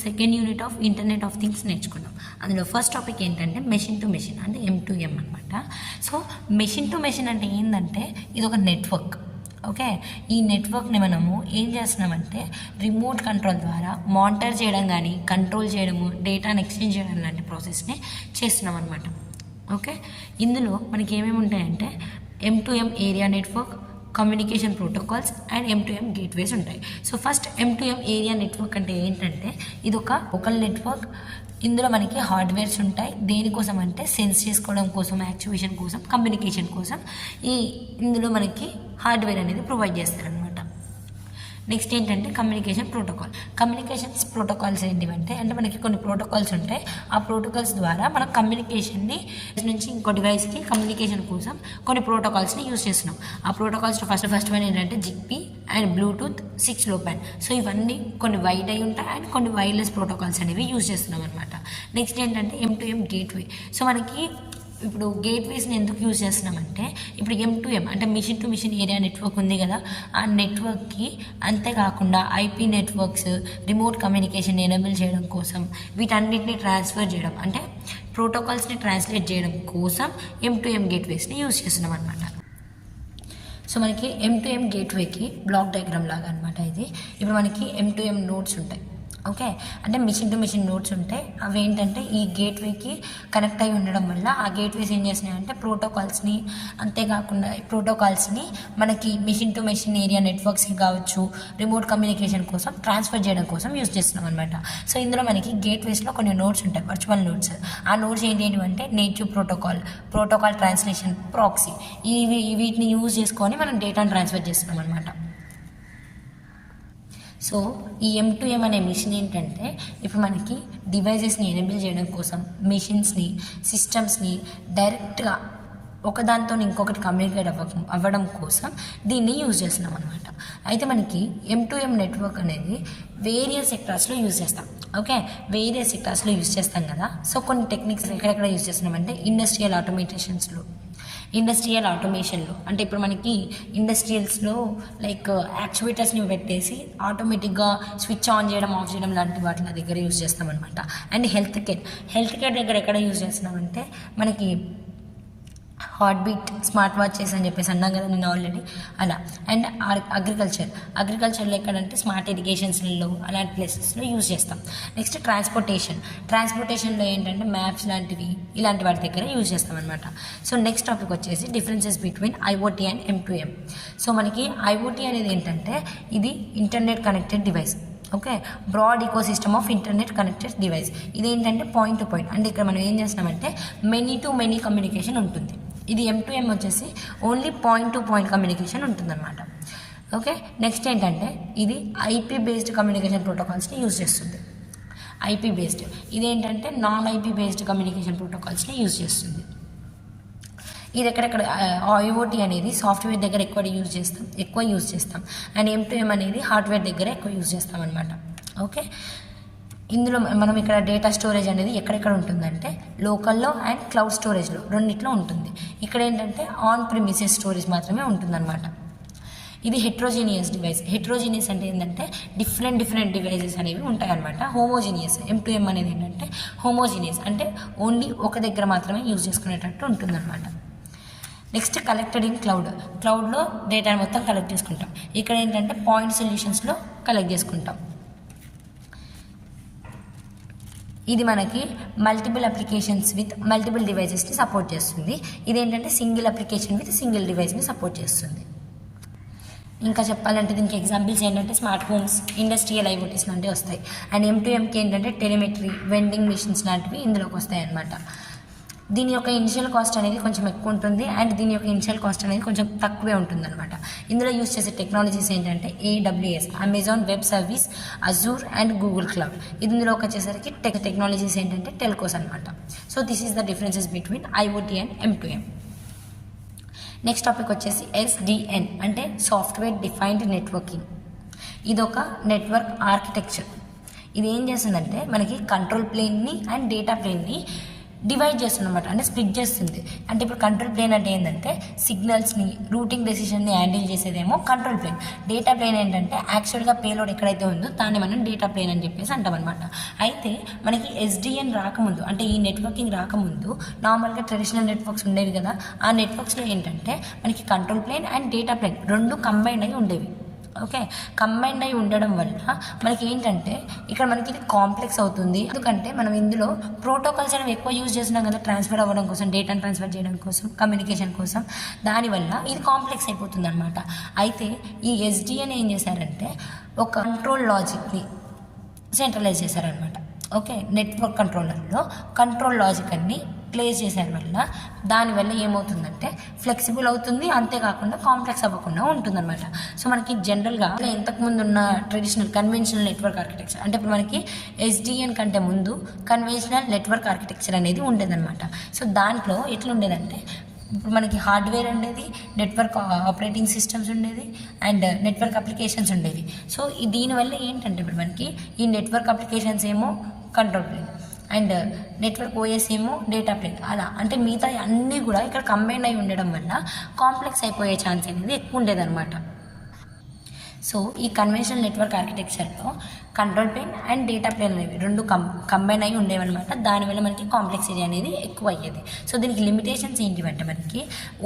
Second unit of internet of things నేర్చుకున్నాం. అందులో first topic ఏంటంటే మెషిన్ టు మెషిన్ అంటే M2M అనమాట. సో మెషిన్ టు మెషిన్ అంటే ఏంటంటే ఇది ఒక నెట్వర్క్. ఓకే, ఈ నెట్వర్క్ని మనము ఏం చేస్తున్నామంటే రిమోట్ కంట్రోల్ ద్వారా మానిటర్ చేయడం కానీ కంట్రోల్ చేయడము, డేటాను ఎక్స్చేంజ్ చేయడం లాంటి ప్రాసెస్ని చేస్తున్నాం అనమాట. ఓకే, ఇందులో మనకి ఏమేమి ఉంటాయంటే M2M area network, communication protocols and M2M gateways ఉంటాయి. So first M2M area network అంటే ఏంటంటే ఇది ఒక నెట్వర్క్. ఇందులో మనకి హార్డ్వేర్స్ ఉంటాయి. దేనికోసం అంటే సెన్స్ చేసుకోవడం కోసం, యాక్చువేషన్ కోసం, కమ్యూనికేషన్ కోసం ఇందులో మనకి హార్డ్వేర్ అనేది ప్రొవైడ్ చేస్తారనమాట. నెక్స్ట్ ఏంటంటే కమ్యూనికేషన్ ప్రోటోకాల్స్ ఏంటివంటే అంటే మనకి కొన్ని ప్రోటోకాల్స్ ఉంటాయి. ఆ ప్రోటోకాల్స్ ద్వారా మనం కమ్యూనికేషన్ని నుంచి ఇంకో డివైస్కి కమ్యూనికేషన్ కోసం కొన్ని ప్రోటోకాల్స్ని యూజ్ చేస్తున్నాం. ఆ ప్రోటోకాల్స్ ఫస్ట్ వన్ ఏంటంటే Zigbee and Bluetooth 6LoWPAN. So ఇవన్నీ కొన్ని వైడ్ అయి ఉంటాయి అండ్ కొన్ని వైర్లెస్ ప్రోటోకాల్స్ అనేవి యూజ్ చేస్తున్నాం అనమాట. నెక్స్ట్ ఏంటంటే M2M గేట్వే. సో మనకి ఇప్పుడు గేట్వేస్ని ఎందుకు యూజ్ చేస్తున్నామంటే ఇప్పుడు M2M అంటే machine to machine area network ఉంది కదా, ఆ నెట్వర్క్కి అంతేకాకుండా IP networks, remote communication enable చేయడం కోసం, వీటన్నిటిని ట్రాన్స్ఫర్ చేయడం అంటే ప్రోటోకాల్స్ని ట్రాన్స్లేట్ చేయడం కోసం M2M గేట్వేస్ని యూజ్ చేస్తున్నాం అనమాట. సో మనకి M2M గేట్వేకి బ్లాక్ డయాగ్రామ్ లాగా అనమాట ఇది. ఇప్పుడు మనకి M2M నోడ్స్ ఉంటాయి. ఓకే, అంటే మిషన్ టు మిషన్ నోడ్స్ ఉంటాయి. అవి ఏంటంటే ఈ గేట్వేకి కనెక్ట్ అయి ఉండడం వల్ల ఆ గేట్వేస్ ఏం చేస్తున్నాయంటే ప్రోటోకాల్స్ని, అంతేకాకుండా ప్రోటోకాల్స్ని మనకి మిషన్ టు మిషన్ ఏరియా నెట్వర్క్స్కి కావచ్చు, రిమోట్ కమ్యూనికేషన్ కోసం ట్రాన్స్ఫర్ చేయడం కోసం యూజ్ చేస్తున్నాం అనమాట. సో ఇందులో మనకి గేట్వేస్లో కొన్ని నోడ్స్ ఉంటాయి, వర్చువల్ నోడ్స్. ఆ నోడ్స్ ఏంటి అంటే నేటివ్ ప్రోటోకాల్ ట్రాన్స్లేషన్, ప్రాక్సీ, వీటిని యూజ్ చేసుకొని మనం డేటాను ట్రాన్స్ఫర్ చేస్తున్నాం అనమాట. సో ఈ M2M అనే మిషన్ ఏంటంటే ఇప్పుడు మనకి డివైజెస్ని ఎనేబుల్ చేయడం కోసం, మిషన్స్ని, సిస్టమ్స్ని డైరెక్ట్గా ఒకదాంతో ఇంకొకటి కమ్యూనికేట్ అవ్వడం కోసం దీన్ని యూజ్ చేస్తున్నాం అనమాట. అయితే మనకి M2M నెట్వర్క్ అనేది వేరియస్ సెక్టార్స్లో యూజ్ చేస్తాం. ఓకే, వేరియస్ సెక్టార్స్లో యూజ్ చేస్తాం కదా. సో కొన్ని టెక్నిక్స్ ఎక్కడెక్కడ యూజ్ చేస్తున్నామంటే ఇండస్ట్రియల్ ఆటోమేషన్లో అంటే ఇప్పుడు మనకి ఇండస్ట్రియల్స్లో లైక్ యాక్చువేటర్స్ని పెట్టేసి ఆటోమేటిక్గా స్విచ్ ఆన్ చేయడం, ఆఫ్ చేయడం లాంటి వాటి దగ్గర యూజ్ చేస్తామన్నమాట. అండ్ హెల్త్ కేర్ దగ్గర ఎక్కడ యూజ్ చేస్తున్నామంటే మనకి హార్ట్ బీట్ స్మార్ట్ వాచెస్ అని చెప్పేసి అన్నాం కదా నేను ఆల్రెడీ, అలా. అండ్ అగ్రికల్చర్లో ఎక్కడంటే స్మార్ట్ ఇరిగేషన్స్లో అలాంటి ప్లేసెస్లో యూజ్ చేస్తాం. నెక్స్ట్ ట్రాన్స్పోర్టేషన్లో ఏంటంటే మ్యాప్స్ లాంటివి ఇలాంటి వాటి దగ్గర యూజ్ చేస్తాం అనమాట. సో నెక్స్ట్ టాపిక్ వచ్చేసి differences between IoT and M2M. So మనకి IoT అనేది ఏంటంటే ఇది internet connected device. Okay, broad ecosystem of internet connected device. ఇదేంటంటే పాయింట్ టు పాయింట్ అంటే ఇక్కడ మనం ఏం చేస్తామంటే మెనీ టు మెనీ కమ్యూనికేషన్ ఉంటుంది. ఇది M2M వచ్చేసి only point to point communication ఉంటుందన్నమాట. ఓకే, నెక్స్ట్ ఏంటంటే ఇది IP బేస్డ్ కమ్యూనికేషన్ ప్రోటోకాల్స్ని యూజ్ చేస్తుంది. IP బేస్డ్ ఇదేంటంటే నాన్ IP బేస్డ్ కమ్యూనికేషన్ ప్రోటోకాల్స్ని యూజ్ చేస్తుంది. ఇది ఎక్కడెక్కడ IoT అనేది సాఫ్ట్వేర్ దగ్గర ఎక్కువ యూజ్ చేస్తాం అండ్ M2M అనేది హార్డ్వేర్ దగ్గర ఎక్కువ యూజ్ చేస్తాం అనమాట. ఓకే, ఇందులో మనం ఇక్కడ డేటా స్టోరేజ్ అనేది ఎక్కడెక్కడ ఉంటుందంటే లోకల్లో అండ్ క్లౌడ్ స్టోరేజ్లో రెండిట్లో ఉంటుంది. ఇక్కడ ఏంటంటే ఆన్ ప్రిమిసెస్ స్టోరేజ్ మాత్రమే ఉంటుందన్నమాట. ఇది హెట్రోజీనియస్ అంటే ఏంటంటే డిఫరెంట్ డివైజెస్ అనేవి ఉంటాయన్నమాట. హోమోజీనియస్ M2M అనేది ఏంటంటే హోమోజీనియస్ అంటే ఓన్లీ ఒక దగ్గర మాత్రమే యూజ్ చేసుకునేటట్టు ఉంటుందన్నమాట. నెక్స్ట్ కలెక్టెడ్ ఇన్ క్లౌడ్లో డేటాను మొత్తం కలెక్ట్ చేసుకుంటాం. ఇక్కడ ఏంటంటే పాయింట్ సొల్యూషన్స్లో కలెక్ట్ చేసుకుంటాం. ఇది మనకి మల్టిపుల్ అప్లికేషన్స్ విత్ మల్టిపుల్ డివైజెస్ని సపోర్ట్ చేస్తుంది. ఇదేంటంటే సింగిల్ అప్లికేషన్ విత్ సింగిల్ డివైస్ని సపోర్ట్ చేస్తుంది. ఇంకా చెప్పాలంటే దీనికి ఎగ్జాంపుల్స్ ఏంటంటే స్మార్ట్ హోమ్స్, ఇండస్ట్రియల్ IoTs లాంటివి వస్తాయి. అండ్ M2Mకి ఏంటంటే టెలిమెట్రీ, వెండింగ్ మిషన్స్ లాంటివి ఇందులోకి వస్తాయి అన్నమాట. దీని యొక్క ఇనిషియల్ కాస్ట్ అనేది కొంచెం ఎక్కువ ఉంటుంది అండ్ దీని యొక్క ఇనిషియల్ కాస్ట్ అనేది కొంచెం తక్కువే ఉంటుందన్నమాట. ఇందులో యూజ్ చేసే టెక్నాలజీస్ ఏంటంటే AWS, Amazon web service, Azure and Google cloud. ఇందులోకి వచ్చేసరికి టెక్నాలజీస్ ఏంటంటే టెల్కోస్ అనమాట. So this is the differences between IoT and M2M. Next topic వచ్చేసి SDN అంటే సాఫ్ట్వేర్ డిఫైన్డ్ నెట్వర్కింగ్. ఇదొక నెట్వర్క్ ఆర్కిటెక్చర్. ఇది ఏం చేస్తుందంటే మనకి కంట్రోల్ ప్లేన్ని అండ్ డేటా ప్లేన్ని డివైడ్ చేస్తుందన్నమాట, అంటే స్ప్లిట్ చేస్తుంది. అంటే ఇప్పుడు కంట్రోల్ ప్లేన్ అంటే ఏంటంటే సిగ్నల్స్ని, రూటింగ్ డెసిషన్ని హ్యాండిల్ చేసేదేమో కంట్రోల్ ప్లేన్. డేటా ప్లేన్ ఏంటంటే యాక్చువల్గా పేలోడ్ ఎక్కడైతే ఉందో దాన్ని మనం డేటా ప్లేన్ అని చెప్పేసి అంటామన్నమాట. అయితే మనకి ఎస్డిఎన్ రాకముందు, అంటే ఈ నెట్వర్కింగ్ రాకముందు నార్మల్గా ట్రెడిషనల్ నెట్వర్క్స్ ఉండేవి కదా, ఆ నెట్వర్క్స్లో ఏంటంటే మనకి control plane and data plane రెండు కంబైన్ అయి ఉండేవి. ఓకే, కంబైన్డ్ అయి ఉండడం వల్ల మనకి ఏంటంటే ఇక్కడ మనకి ఇది కాంప్లెక్స్ అవుతుంది. ఎందుకంటే మనం ఇందులో ప్రోటోకాల్స్ అనేవి ఎక్కువ యూజ్ చేస్తున్నాం కదా, ట్రాన్స్ఫర్ అవ్వడం కోసం, డేటాను ట్రాన్స్ఫర్ చేయడం కోసం, కమ్యూనికేషన్ కోసం. దానివల్ల ఇది కాంప్లెక్స్ అయిపోతుంది అనమాట. అయితే ఈ ఎస్డిఎన్ ఏం చేశారంటే ఒక కంట్రోల్ లాజిక్ని సెంట్రలైజ్ చేశారనమాట. ఓకే, నెట్వర్క్ కంట్రోలర్లో కంట్రోల్ లాజిక్ అన్ని ప్లేస్ చేశారు వల్ల దానివల్ల ఏమవుతుందంటే ఫ్లెక్సిబుల్ అవుతుంది, అంతేకాకుండా కాంప్లెక్స్ అవ్వకుండా ఉంటుందన్నమాట. సో మనకి జనరల్గా ఇంతకుముందు ఉన్న ట్రెడిషనల్ కన్వెన్షనల్ నెట్వర్క్ ఆర్కిటెక్చర్, అంటే ఇప్పుడు మనకి ఎస్డిఎన్ కంటే ముందు కన్వెన్షనల్ నెట్వర్క్ ఆర్కిటెక్చర్ అనేది ఉండేదన్నమాట. సో దాంట్లో ఎట్లా ఉండేదంటే ఇప్పుడు మనకి హార్డ్వేర్ ఉండేది, నెట్వర్క్ ఆపరేటింగ్ సిస్టమ్స్ ఉండేది, అండ్ నెట్వర్క్ అప్లికేషన్స్ ఉండేవి. సో దీనివల్ల ఏంటంటే ఇప్పుడు మనకి ఈ నెట్వర్క్ అప్లికేషన్స్ ఏమో control plane and network OS ఏమో డేటా ప్లేన్, అలా అంటే మిగతా అన్నీ కూడా ఇక్కడ కంబైన్ అయి ఉండడం వల్ల కాంప్లెక్స్ అయిపోయే ఛాన్స్ అనేది ఎక్కువ ఉండేదన్నమాట. సో ఈ కన్వెన్షనల్ నెట్వర్క్ ఆర్కిటెక్చర్లో control plane and data plane అనేవి రెండు కంబైన్ అయి ఉండేవన్నమాట. దానివల్ల మనకి కాంప్లెక్సిటీ అనేది ఎక్కువ అయ్యేది. సో దీనికి లిమిటేషన్స్ ఏంటివంటే మనకి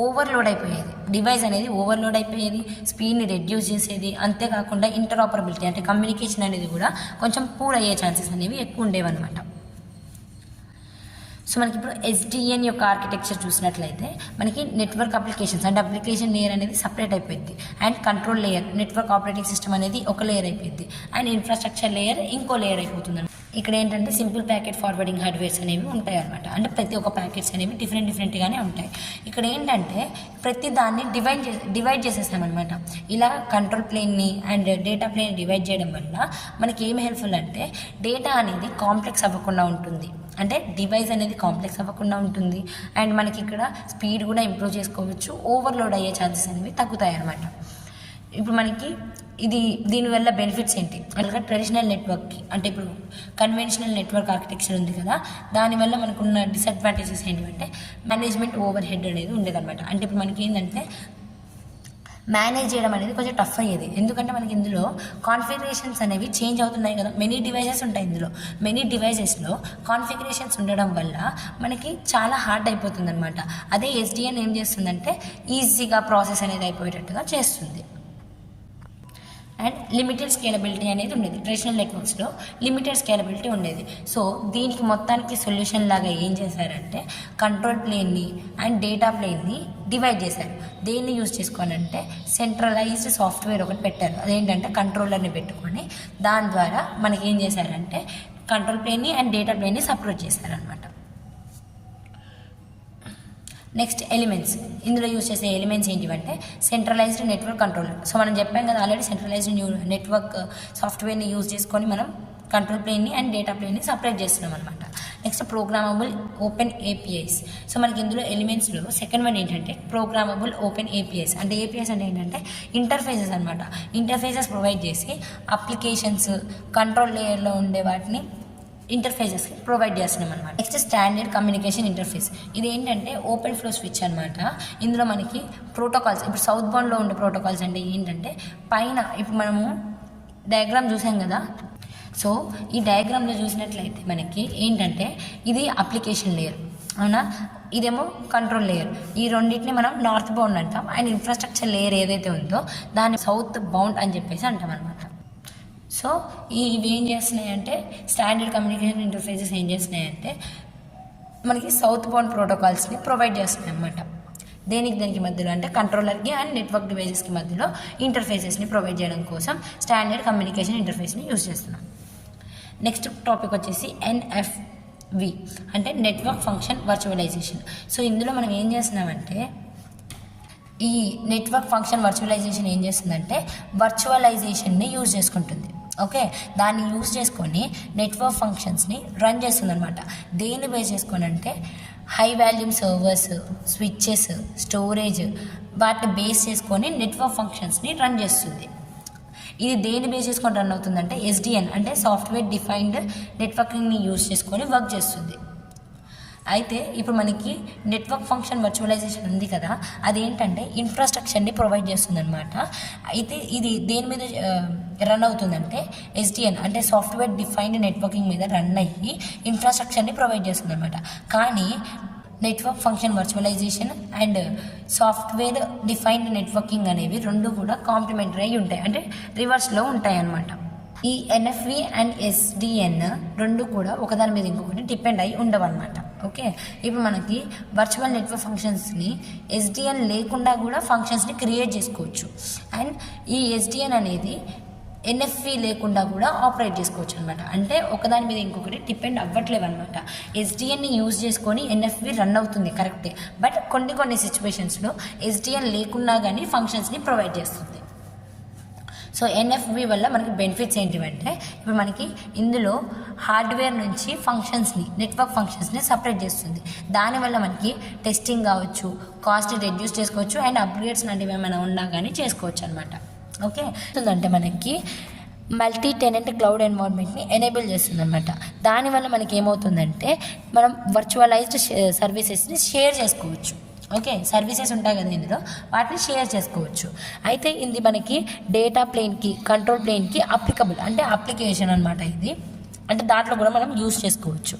ఓవర్లోడ్ అయిపోయేది, డివైస్ అనేది ఓవర్లోడ్ అయిపోయేది, స్పీడ్ని రెడ్యూస్ చేసేది, అంతేకాకుండా ఇంటర్ఆపరబిలిటీ అంటే కమ్యూనికేషన్ అనేది కూడా కొంచెం పూర్ అయ్యే ఛాన్సెస్ అనేవి ఎక్కువ ఉండేవన్నమాట. సో మనకి ఇప్పుడు ఎస్డిఎన్ యొక్క ఆర్కిటెక్చర్ చూసినట్లయితే మనకి నెట్వర్క్ అప్లికేషన్స్ అంటే అప్లికేషన్ లేయర్ అనేది సపరేట్ అయిపోయింది, and control layer network operating system అనేది ఒక లేయర్ అయిపోయింది, అండ్ ఇన్ఫ్రాస్ట్రక్చర్ లేయర్ ఇంకో లేయర్ అయిపోతుంది. ఇక్కడ ఏంటంటే సింపుల్ ప్యాకెట్ ఫార్వర్డింగ్ హార్డ్వేర్స్ అనేవి ఉంటాయి అనమాట. అంటే ప్రతి ఒక్క ప్యాకెట్స్ అనేవి డిఫరెంట్గానే ఉంటాయి. ఇక్కడ ఏంటంటే ప్రతి దాన్ని డివైడ్ చేసేస్తామన్నమాట. ఇలా కంట్రోల్ ప్లేన్ని అండ్ డేటా ప్లేన్ డివైడ్ చేయడం వల్ల మనకి ఏం హెల్ప్ఫుల్ అంటే డేటా అనేది కాంప్లెక్స్ అవ్వకుండా ఉంటుంది, అంటే డివైస్ అనేది కాంప్లెక్స్ అవ్వకుండా ఉంటుంది, అండ్ మనకి ఇక్కడ స్పీడ్ కూడా ఇంప్రూవ్ చేసుకోవచ్చు, ఓవర్లోడ్ అయ్యే ఛాన్సెస్ అనేవి తగ్గుతాయి అన్నమాట. ఇప్పుడు మనకి దీనివల్ల బెనిఫిట్స్ ఏంటి అలాగే ట్రెడిషనల్ నెట్వర్క్కి, అంటే ఇప్పుడు కన్వెన్షనల్ నెట్వర్క్ ఆర్కిటెక్చర్ ఉంది కదా, దానివల్ల మనకున్న డిసడ్వాంటేజెస్ ఏంటంటే మేనేజ్మెంట్ ఓవర్ హెడ్ అనేది ఉండేదన్నమాట. అంటే ఇప్పుడు మనకి ఏంటంటే మేనేజ్ చేయడం అనేది కొంచెం టఫ్ అయ్యేది, ఎందుకంటే మనకి ఇందులో కాన్ఫిగరేషన్స్ అనేవి చేంజ్ అవుతున్నాయి కదా, మెనీ డివైజెస్ ఉంటాయి ఇందులో. మెనీ డివైజెస్లో కాన్ఫిగరేషన్స్ ఉండడం వల్ల మనకి చాలా హార్డ్ అయిపోతుంది అనమాట. అదే ఎస్డిఎన్ ఏం చేస్తుందంటే ఈజీగా ప్రాసెస్ అనేది అయిపోయేటట్టుగా చేస్తుంది. అండ్ లిమిటెడ్ స్కేలబిలిటీ అనేది ఉండేది, ట్రెడిషనల్ నెట్వర్క్స్లో లిమిటెడ్ స్కేలబిలిటీ ఉండేది. సో దీనికి మొత్తానికి సొల్యూషన్ లాగా ఏం చేశారంటే కంట్రోల్ ప్లేన్ని అండ్ డేటా ప్లేన్ని డివైడ్ చేశారు. దేన్ని యూజ్ చేసుకోవాలంటే సెంట్రలైజ్డ్ సాఫ్ట్వేర్ ఒకటి పెట్టారు, అదేంటంటే కంట్రోలర్ని పెట్టుకొని దాని ద్వారా మనకి ఏం చేశారంటే కంట్రోల్ ప్లేన్ని అండ్ డేటా ప్లేన్ని సపరేట్ చేశారనమాట. నెక్స్ట్ ఎలిమెంట్స్, ఇందులో యూజ్ చేసే ఎలిమెంట్స్ ఏంటివంటే సెంట్రలైజ్డ్ నెట్వర్క్ కంట్రోలర్. సో మనం చెప్పాం కదా ఆల్రెడీ, సెంట్రలైజ్డ్ నెట్వర్క్ సాఫ్ట్వేర్ని యూజ్ చేసుకొని మనం కంట్రోల్ ప్లేన్ని అండ్ డేటా ప్లేన్ని సపరేట్ చేస్తున్నాం అనమాట. Next programmable open APIs. So మనకి ఇందులో ఎలిమెంట్స్లో సెకండ్ వన్ ఏంటంటే ప్రోగ్రామబుల్ ఓపెన్ ఏపీఐస్. అంటే ఏపీఐస్ అంటే ఏంటంటే ఇంటర్ఫేసెస్ అనమాట. ఇంటర్ఫేసెస్ ప్రొవైడ్ చేసి అప్లికేషన్స్ కంట్రోల్ లేయర్లో ఉండే వాటిని ఇంటర్ఫేసెస్కి ప్రొవైడ్ చేస్తున్నాం అనమాట. Next standard communication interface. ఇది ఏంటంటే ఓపెన్ ఫ్లో స్విచ్ అనమాట. ఇందులో మనకి ప్రోటోకాల్స్, ఇప్పుడు సౌత్ బౌండ్లో ఉండే ప్రోటోకాల్స్ అంటే ఏంటంటే పైన ఇప్పుడు మనము డయాగ్రామ్ చూసాం కదా, సో ఈ డయాగ్రామ్లో చూసినట్లయితే మనకి ఏంటంటే ఇది అప్లికేషన్ లేయర్ అవునా, ఇదేమో కంట్రోల్ లేయర్. ఈ రెండింటిని మనం నార్త్ బౌండ్ అంటాం, అండ్ ఇన్ఫ్రాస్ట్రక్చర్ లేయర్ ఏదైతే ఉందో దాన్ని సౌత్ బౌండ్ అని చెప్పేసి అంటాం అనమాట. సో ఇవి ఏం చేస్తున్నాయంటే స్టాండర్డ్ కమ్యూనికేషన్ ఇంటర్ఫేసెస్ ఏం చేస్తున్నాయంటే మనకి సౌత్ బౌండ్ ప్రోటోకాల్స్ని ప్రొవైడ్ చేస్తున్నాయి అన్నమాట. దేనికి మధ్యలో అంటే కంట్రోలర్కి అండ్ నెట్వర్క్ డివైజెస్కి మధ్యలో ఇంటర్ఫేసెస్ని ప్రొవైడ్ చేయడం కోసం స్టాండర్డ్ కమ్యూనికేషన్ ఇంటర్ఫేస్ని యూజ్ చేస్తున్నాం. నెక్స్ట్ టాపిక్ వచ్చేసి ఎన్ఎఫ్వి అంటే నెట్వర్క్ ఫంక్షన్ వర్చువలైజేషన్. సో ఇందులో మనం ఏం చేస్తున్నామంటే ఈ నెట్వర్క్ ఫంక్షన్ వర్చువలైజేషన్ ఏం చేస్తుందంటే వర్చువలైజేషన్ని యూజ్ చేసుకుంటుంది. ఓకే, దాన్ని యూజ్ చేసుకొని నెట్వర్క్ ఫంక్షన్స్ని రన్ చేస్తుంది అనమాట. దేన్ని బేస్ చేసుకొని అంటే high volume servers, switches, storage వాటిని బేస్ చేసుకొని నెట్వర్క్ ఫంక్షన్స్ని రన్ చేస్తుంది. ఇది దేని బేస్ చేసుకొని రన్ అవుతుందంటే ఎస్డిఎన్ అంటే సాఫ్ట్వేర్ డిఫైన్డ్ నెట్వర్కింగ్ని యూజ్ చేసుకొని వర్క్ చేస్తుంది. అయితే ఇప్పుడు మనకి నెట్వర్క్ ఫంక్షన్ వర్చువలైజేషన్ ఉంది కదా, అదేంటంటే ఇన్ఫ్రాస్ట్రక్చర్ని ప్రొవైడ్ చేస్తుంది అనమాట. అయితే ఇది దేని మీద రన్ అవుతుందంటే ఎస్డిఎన్ అంటే సాఫ్ట్వేర్ డిఫైన్డ్ నెట్వర్కింగ్ మీద రన్ అయ్యి ఇన్ఫ్రాస్ట్రక్చర్ని ప్రొవైడ్ చేస్తుంది అనమాట. కానీ network function virtualisation and software defined networking అనేవి రెండు కూడా కాంప్లిమెంటరీ అయి ఉంటాయి, అంటే రివర్స్లో ఉంటాయి అన్నమాట. ఈ ఎన్ఎఫ్వి అండ్ ఎస్డిఎన్ రెండు కూడా ఒకదాని మీద ఇంకొకటి డిపెండ్ అయి ఉండవు అనమాట. ఓకే, ఇప్పుడు మనకి వర్చువల్ నెట్వర్క్ ఫంక్షన్స్ని ఎస్డిఎన్ లేకుండా కూడా ఫంక్షన్స్ని క్రియేట్ చేసుకోవచ్చు. అండ్ ఈ ఎస్డిఎన్ అనేది ఎన్ఎఫ్వి లేకుండా కూడా ఆపరేట్ చేసుకోవచ్చు అనమాట. అంటే ఒకదాని మీద ఇంకొకటి డిపెండ్ అవ్వట్లేవు అనమాట. ఎస్డిఎన్ని యూజ్ చేసుకొని ఎన్ఎఫ్వి రన్ అవుతుంది కరెక్టే, బట్ కొన్ని సిచ్యువేషన్స్లో ఎస్డిఎన్ లేకుండా కానీ ఫంక్షన్స్ని ప్రొవైడ్ చేస్తుంది. సో ఎన్ఎఫ్వి వల్ల మనకి బెనిఫిట్స్ ఏంటివంటే ఇప్పుడు మనకి ఇందులో హార్డ్వేర్ నుంచి ఫంక్షన్స్ని నెట్వర్క్ ఫంక్షన్స్ని సపరేట్ చేస్తుంది. దానివల్ల మనకి టెస్టింగ్ కావచ్చు, కాస్ట్ రెడ్యూస్ చేసుకోవచ్చు, అండ్ అప్గ్రేడ్స్ లాంటివి ఏమైనా ఉన్నా కానీ చేసుకోవచ్చు అనమాట. ఓకే, అంటే మనకి మల్టీ టెనెంట్ క్లౌడ్ ఎన్వైర్న్మెంట్ని ఎనేబుల్ చేస్తుంది అనమాట. దానివల్ల మనకి ఏమవుతుందంటే మనం వర్చువలైజ్డ్ సర్వీసెస్ని షేర్ చేసుకోవచ్చు. ఓకే, సర్వీసెస్ ఉంటాయి కదా ఇందులో, వాటిని షేర్ చేసుకోవచ్చు. అయితే ఇది మనకి డేటా ప్లేన్కి, కంట్రోల్ ప్లేన్కి అప్లికబుల్, అంటే అప్లికేషన్ అనమాట ఇది. అంటే దాంట్లో కూడా మనం యూజ్ చేసుకోవచ్చు.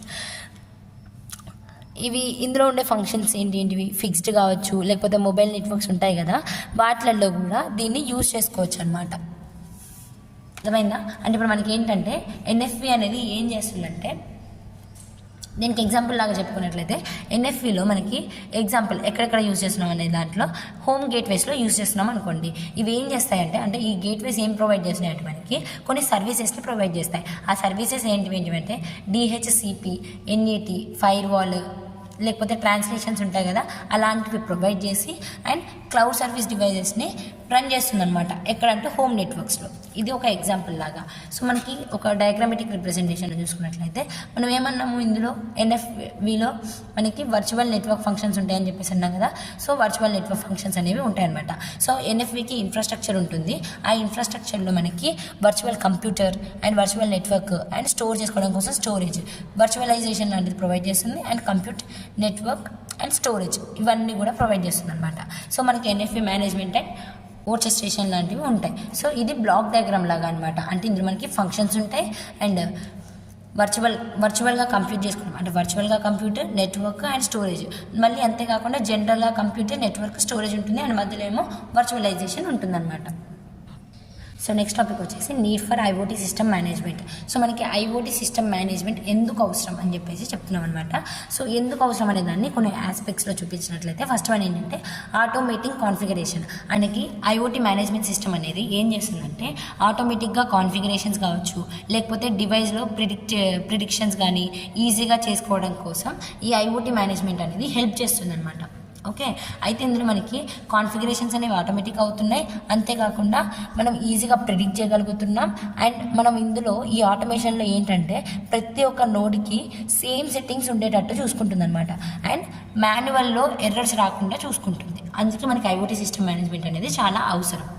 ఇవి ఇందులో ఉండే ఫంక్షన్స్ ఏంటివి ఫిక్స్డ్ కావచ్చు, లేకపోతే మొబైల్ నెట్వర్క్స్ ఉంటాయి కదా, వాటిలలో కూడా దీన్ని యూజ్ చేసుకోవచ్చు అనమాట. అర్థమైందా? అంటే ఇప్పుడు మనకి ఏంటంటే ఎన్ఎఫ్వి అనేది ఏం చేస్తుందంటే, దీనికి ఎగ్జాంపుల్ లాగా చెప్పుకున్నట్లయితే ఎన్ఎఫ్విలో మనకి ఎగ్జాంపుల్ ఎక్కడెక్కడ యూజ్ చేస్తున్నాం అనే దాంట్లో హోమ్ గేట్వేస్లో యూజ్ చేస్తున్నాం అనుకోండి. ఇవి ఏం చేస్తాయంటే ఈ గేట్వేస్ ఏం ప్రొవైడ్ చేస్తున్నాయంటే మనకి కొన్ని సర్వీసెస్ని ప్రొవైడ్ చేస్తాయి. ఆ సర్వీసెస్ ఏంటివంటే డిహెచ్సిపి, ఎన్ఏటి, ఫైర్ వాల్, లేకపోతే ట్రాన్స్లేషన్స్ ఉంటాయి కదా, అలాంటివి ప్రొవైడ్ చేసి అండ్ క్లౌడ్ సర్వీస్ డివైజెస్ని రన్ చేస్తుంది అనమాట. ఎక్కడంటే హోమ్ నెట్వర్క్స్లో. ఇది ఒక ఎగ్జాంపుల్ లాగా. సో మనకి ఒక డయాగ్రామెటిక్ రిప్రజెంటేషన్ చూసుకున్నట్లయితే మనం ఏమన్నాము, ఇందులో ఎన్ఎఫ్విలో మనకి వర్చువల్ నెట్వర్క్ ఫంక్షన్స్ ఉంటాయని చెప్పేసి అన్నాం కదా. సో వర్చువల్ నెట్వర్క్ ఫంక్షన్స్ అనేవి ఉంటాయన్నమాట. సో ఎన్ఎఫ్వికి ఇన్ఫ్రాస్ట్రక్చర్ ఉంటుంది. ఆ ఇన్ఫ్రాస్ట్రక్చర్లో మనకి virtual computer and virtual network and store చేసుకోవడం కోసం స్టోరేజ్, వర్చువలైజేషన్ లాంటిది ప్రొవైడ్ చేస్తుంది, and compute network and storage ఇవన్నీ కూడా ప్రొవైడ్ చేస్తుంది అనమాట. సో మనకి ఎన్ఎఫ్వి మేనేజ్మెంట్ అండ్ ఓర్కెస్ట్రేషన్ లాంటివి ఉంటాయి. సో ఇది బ్లాక్ డయాగ్రామ్ లాగా అనమాట. అంటే ఇందులో మనకి ఫంక్షన్స్ ఉంటాయి అండ్ వర్చువల్గా కంప్యూట్ చేసుకుంటాం, అంటే వర్చువల్గా కంప్యూటర్, నెట్వర్క్ అండ్ స్టోరేజ్. మళ్ళీ అంతేకాకుండా జనరల్గా కంప్యూటర్, నెట్వర్క్, స్టోరేజ్ ఉంటుంది, అండ్ మధ్యలో ఏమో వర్చువలైజేషన్ ఉంటుందన్నమాట. సో నెక్స్ట్ టాపిక్ వచ్చేసి need for IoT system management. So మనకి ఐఓటీ సిస్టమ్ మేనేజ్మెంట్ ఎందుకు అవసరం అని చెప్పేసి చెప్తున్నాం అనమాట. సో ఎందుకు అవసరం అనే దాన్ని కొన్ని ఆస్పెక్ట్స్లో చూపించినట్లయితే ఫస్ట్ వన్ ఏంటంటే ఆటోమేటిక్ కాన్ఫిగరేషన్. మనకి ఐఓటీ మేనేజ్మెంట్ సిస్టమ్ అనేది ఏం చేస్తుందంటే ఆటోమేటిక్గా కాన్ఫిగరేషన్స్ కావచ్చు, లేకపోతే డివైస్లో ప్రిడిక్షన్స్ కానీ ఈజీగా చేసుకోవడం కోసం ఈ ఐఓటీ మేనేజ్మెంట్ అనేది హెల్ప్ చేస్తుంది అనమాట. ఓకే, అయితే ఇందులో మనకి కాన్ఫిగరేషన్స్ అనేవి ఆటోమేటిక్ అవుతున్నాయి, అంతేకాకుండా మనం ఈజీగా ప్రిడిక్ట్ చేయగలుగుతున్నాం. అండ్ మనం ఇందులో ఈ ఆటోమేషన్లో ఏంటంటే ప్రతి ఒక్క నోడ్కి సేమ్ సెట్టింగ్స్ ఉండేటట్టు చూసుకుంటుంది అనమాట. అండ్ మాన్యువల్లో ఎర్రర్స్ రాకుండా చూసుకుంటుంది. అందుకే మనకి ఐఓటీ సిస్టమ్ మేనేజ్మెంట్ అనేది చాలా అవసరం.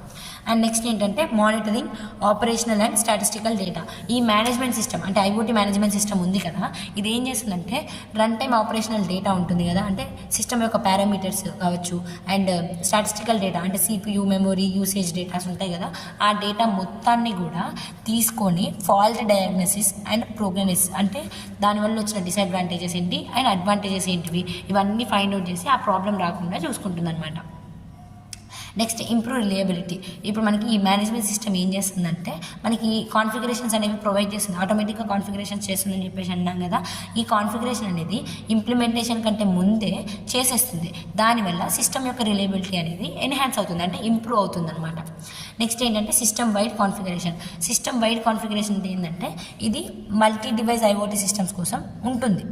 అండ్ నెక్స్ట్ ఏంటంటే monitoring operational and statistical data. ఈ మేనేజ్మెంట్ సిస్టమ్ అంటే ఐఓటీ మేనేజ్మెంట్ సిస్టమ్ ఉంది కదా, ఇది ఏం చేస్తుందంటే రన్ టైమ్ ఆపరేషనల్ డేటా ఉంటుంది కదా, అంటే సిస్టమ్ యొక్క పారామీటర్స్ కావచ్చు, అండ్ స్టాటిస్టికల్ డేటా అంటే సిపియు, మెమొరీ, యూసేజ్ డేటాస్ ఉంటాయి కదా, ఆ డేటా మొత్తాన్ని కూడా తీసుకొని ఫాల్ట్ డయాగ్నోసిస్ అండ్ ప్రోగ్నోసిస్, అంటే దానివల్ల వచ్చిన డిసడ్వాంటేజెస్ ఏంటి అండ్ అడ్వాంటేజెస్ ఏంటివి ఇవన్నీ ఫైండ్ అవుట్ చేసి ఆ ప్రాబ్లం రాకుండా చూసుకుంటుంది అనమాట. Next improve reliability. ఇప్పుడు మనకి ఈ మేనేజ్మెంట్ సిస్టమ్ ఏం చేస్తుందంటే మనకి కాన్ఫిగరేషన్స్ అనేవి ప్రొవైడ్ చేస్తుంది, ఆటోమేటిక్గా కాన్ఫిగరేషన్స్ చేస్తుందని చెప్పేసి అన్నాం కదా. ఈ కాన్ఫిగరేషన్ అనేది ఇంప్లిమెంటేషన్ కంటే ముందే చేసేస్తుంది. దానివల్ల సిస్టమ్ యొక్క రిలయబిలిటీ అనేది ఎన్హాన్స్ అవుతుంది, అంటే ఇంప్రూవ్ అవుతుంది అనమాట. నెక్స్ట్ ఏంటంటే system wide configuration. System wide configuration ఏంటంటే ఇది మల్టీ డివైస్ ఐఓటీ సిస్టమ్స్ కోసం ఉంటుంది.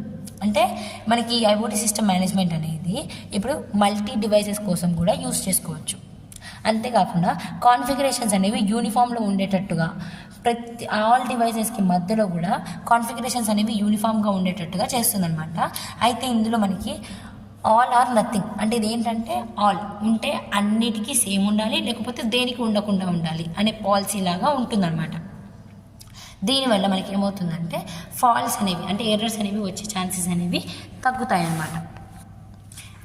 అంటే మనకి ఐఓటీ సిస్టమ్ మేనేజ్మెంట్ అనేది ఇప్పుడు మల్టీ డివైసెస్ కోసం కూడా యూస్ చేసుకోవచ్చు. అంతేకాకుండా కాన్ఫిగరేషన్స్ అనేవి యూనిఫామ్లో ఉండేటట్టుగా ప్రతి ఆల్ డివైసెస్కి మధ్యలో కూడా కాన్ఫిగరేషన్స్ అనేవి యూనిఫామ్గా ఉండేటట్టుగా చేస్తుందన్నమాట. అయితే ఇందులో మనకి ఆల్ ఆర్ నథింగ్, అంటే ఇది ఏంటంటే ఆల్ ఉంటే అన్నిటికీ సేమ్ ఉండాలి, లేకపోతే దేనికి ఉండకుండా ఉండాలి అనే పాలసీ లాగా ఉంటుందన్నమాట. దీనివల్ల మనకి ఏమవుతుందంటే ఫాల్స్ అనేవి అంటే ఎర్రర్స్ అనేవి వచ్చే ఛాన్సెస్ అనేవి తగ్గుతాయి అన్నమాట.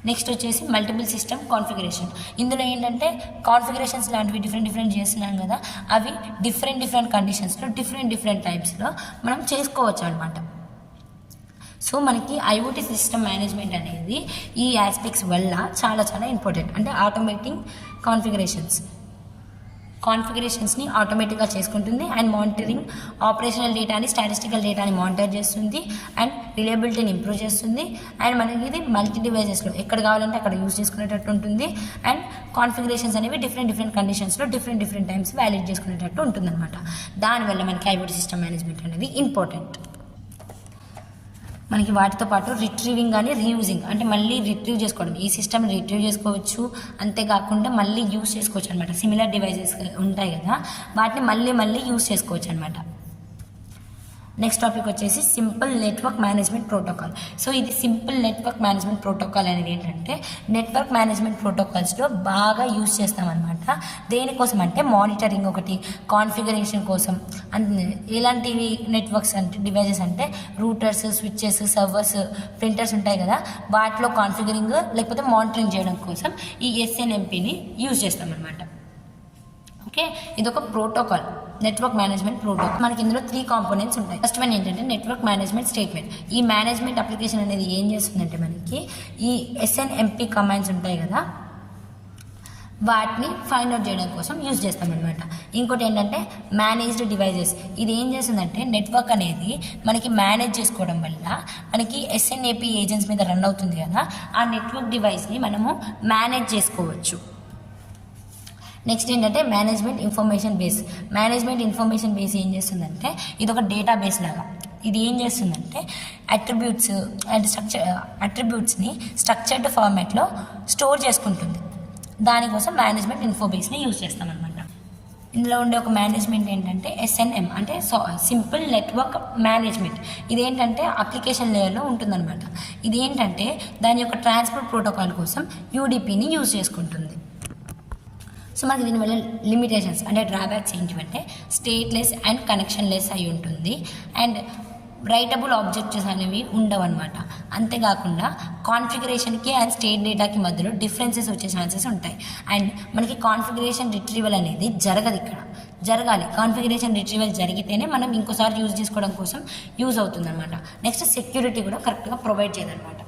నెక్స్ట్ వచ్చేసి మల్టిపుల్ సిస్టమ్ కాన్ఫిగరేషన్. ఇందులో ఏంటంటే కాన్ఫిగరేషన్స్ లాంటివి డిఫరెంట్ చేస్తున్నాం కదా, అవి డిఫరెంట్ కండిషన్స్లో డిఫరెంట్ టైప్స్లో మనం చేసుకోవచ్చు అనమాట. సో మనకి ఐఓటీ సిస్టమ్ మేనేజ్మెంట్ అనేది ఈ ఆస్పెక్ట్స్ వల్ల చాలా ఇంపార్టెంట్. అంటే ఆటోమేటింగ్ కాన్ఫిగరేషన్స్ని ఆటోమేటిక్గా చేసుకుంటుంది అండ్ మానిటరింగ్ ఆపరేషనల్ డేటాని స్టాటిస్టికల్ డేటాని మానిటర్ చేస్తుంది అండ్ రిలయబిలిటీని ఇంప్రూవ్ చేస్తుంది. అండ్ మనకి ఇది మల్టీ డివైజెస్లో ఎక్కడ కావాలంటే అక్కడ యూజ్ చేసుకునేటట్టు ఉంటుంది. అండ్ కాన్ఫిగరేషన్స్ అనేవి డిఫరెంట్ కండిషన్స్లో డిఫరెంట్ టైమ్స్ వ్యాలిడ్ చేసుకునేటట్టు ఉంటుంది అనమాట. దానివల్ల మనకి ఐఓటీ సిస్టమ్ మేనేజ్మెంట్ అనేది ఇంపార్టెంట్. మనకి వాటితో పాటు రిట్రీవింగ్ కానీ రీయూజింగ్, అంటే మళ్ళీ రిట్రీవ్ చేసుకోవడం, ఈ సిస్టమ్ రిట్రీవ్ చేసుకోవచ్చు, అంతేకాకుండా మళ్ళీ యూజ్ చేసుకోవచ్చు అనమాట. సిమిలర్ డివైజెస్ ఉంటాయి కదా, వాటిని మళ్ళీ యూజ్ చేసుకోవచ్చు అనమాట. నెక్స్ట్ టాపిక్ వచ్చేసి simple network management protocol. So ఇది సింపుల్ నెట్వర్క్ మేనేజ్మెంట్ ప్రోటోకాల్ అనేది ఏంటంటే నెట్వర్క్ మేనేజ్మెంట్ ప్రోటోకాల్స్లో బాగా యూజ్ చేస్తామన్నమాట. దేనికోసం అంటే మానిటరింగ్ ఒకటి, కాన్ఫిగరేషన్ కోసం. ఎలాంటివి నెట్వర్క్స్ అంటే డివైజెస్ అంటే రూటర్స్, స్విచ్చెస్, సర్వర్స్, ప్రింటర్స్ ఉంటాయి కదా, వాటిలో కాన్ఫిగరింగ్ లేకపోతే మానిటరింగ్ చేయడం కోసం ఈ ఎస్ఎన్ఎంపిని యూజ్ చేస్తామన్నమాట. ఓకే, ఇది ఒక ప్రోటోకాల్, నెట్వర్క్ మేనేజ్మెంట్ ప్రోటోకాల్. మనకి ఇందులో 3 కాంపోనెంట్స్ ఉంటాయి. ఫస్ట్ వన్ ఏంటంటే నెట్వర్క్ మేనేజ్మెంట్ స్టేట్మెంట్. ఈ మేనేజ్మెంట్ అప్లికేషన్ అనేది ఏం చేస్తుందంటే మనకి ఈ ఎస్ఎన్ఎంపి కమాండ్స్ ఉంటాయి కదా, వాటిని ఫైండ్ అవుట్ చేయడం కోసం యూజ్ చేస్తామన్నమాట. ఇంకోటి ఏంటంటే మేనేజ్డ్ డివైజెస్. ఇది ఏం చేస్తుందంటే నెట్వర్క్ అనేది మనకి మేనేజ్ చేసుకోవడం వల్ల మనకి ఎస్ఎన్ఏపి ఏజెంట్స్ మీద రన్ అవుతుంది కదా, ఆ నెట్వర్క్ డివైస్ని మనము మేనేజ్ చేసుకోవచ్చు. నెక్స్ట్ ఏంటంటే మేనేజ్మెంట్ ఇన్ఫర్మేషన్ బేస్ ఏం చేస్తుందంటే ఇది ఒక డేటా బేస్ లాగా. ఇది ఏం చేస్తుందంటే అట్రిబ్యూట్స్ అండ్ అట్రిబ్యూట్స్ని స్ట్రక్చర్డ్ ఫార్మాట్లో స్టోర్ చేసుకుంటుంది. దానికోసం మేనేజ్మెంట్ ఇన్ఫో బేస్ని యూజ్ చేస్తామన్నమాట. ఇందులో ఉండే ఒక మేనేజ్మెంట్ ఏంటంటే ఎస్ఎన్ఎం అంటే సింపుల్ నెట్వర్క్ మేనేజ్మెంట్. ఇదేంటంటే అప్లికేషన్ లేయర్లో ఉంటుందన్నమాట. ఇది ఏంటంటే దాని యొక్క ట్రాన్స్పోర్ట్ ప్రోటోకాల్ కోసం యూడిపిని యూజ్ చేసుకుంటుంది. సో మనకి దీనివల్ల లిమిటేషన్స్ అంటే డ్రాబ్యాక్స్ ఏంటంటే స్టేట్లెస్ అండ్ కనెక్షన్లెస్ అయి ఉంటుంది అండ్ రైటబుల్ ఆబ్జెక్ట్స్ అనేవి ఉండవు అనమాట. అంతేకాకుండా కాన్ఫిగరేషన్కి అండ్ స్టేట్ డేటాకి మధ్యలో డిఫరెన్సెస్ వచ్చే ఛాన్సెస్ ఉంటాయి. అండ్ మనకి కాన్ఫిగరేషన్ రిట్రీవల్ అనేది జరగాలి. కాన్ఫిగరేషన్ రిట్రీవల్ జరిగితేనే మనం ఇంకోసారి యూజ్ చేసుకోవడం కోసం యూజ్ అవుతుంది అనమాట. నెక్స్ట్ సెక్యూరిటీ కూడా కరెక్ట్గా ప్రొవైడ్ చేయాలన్నమాట.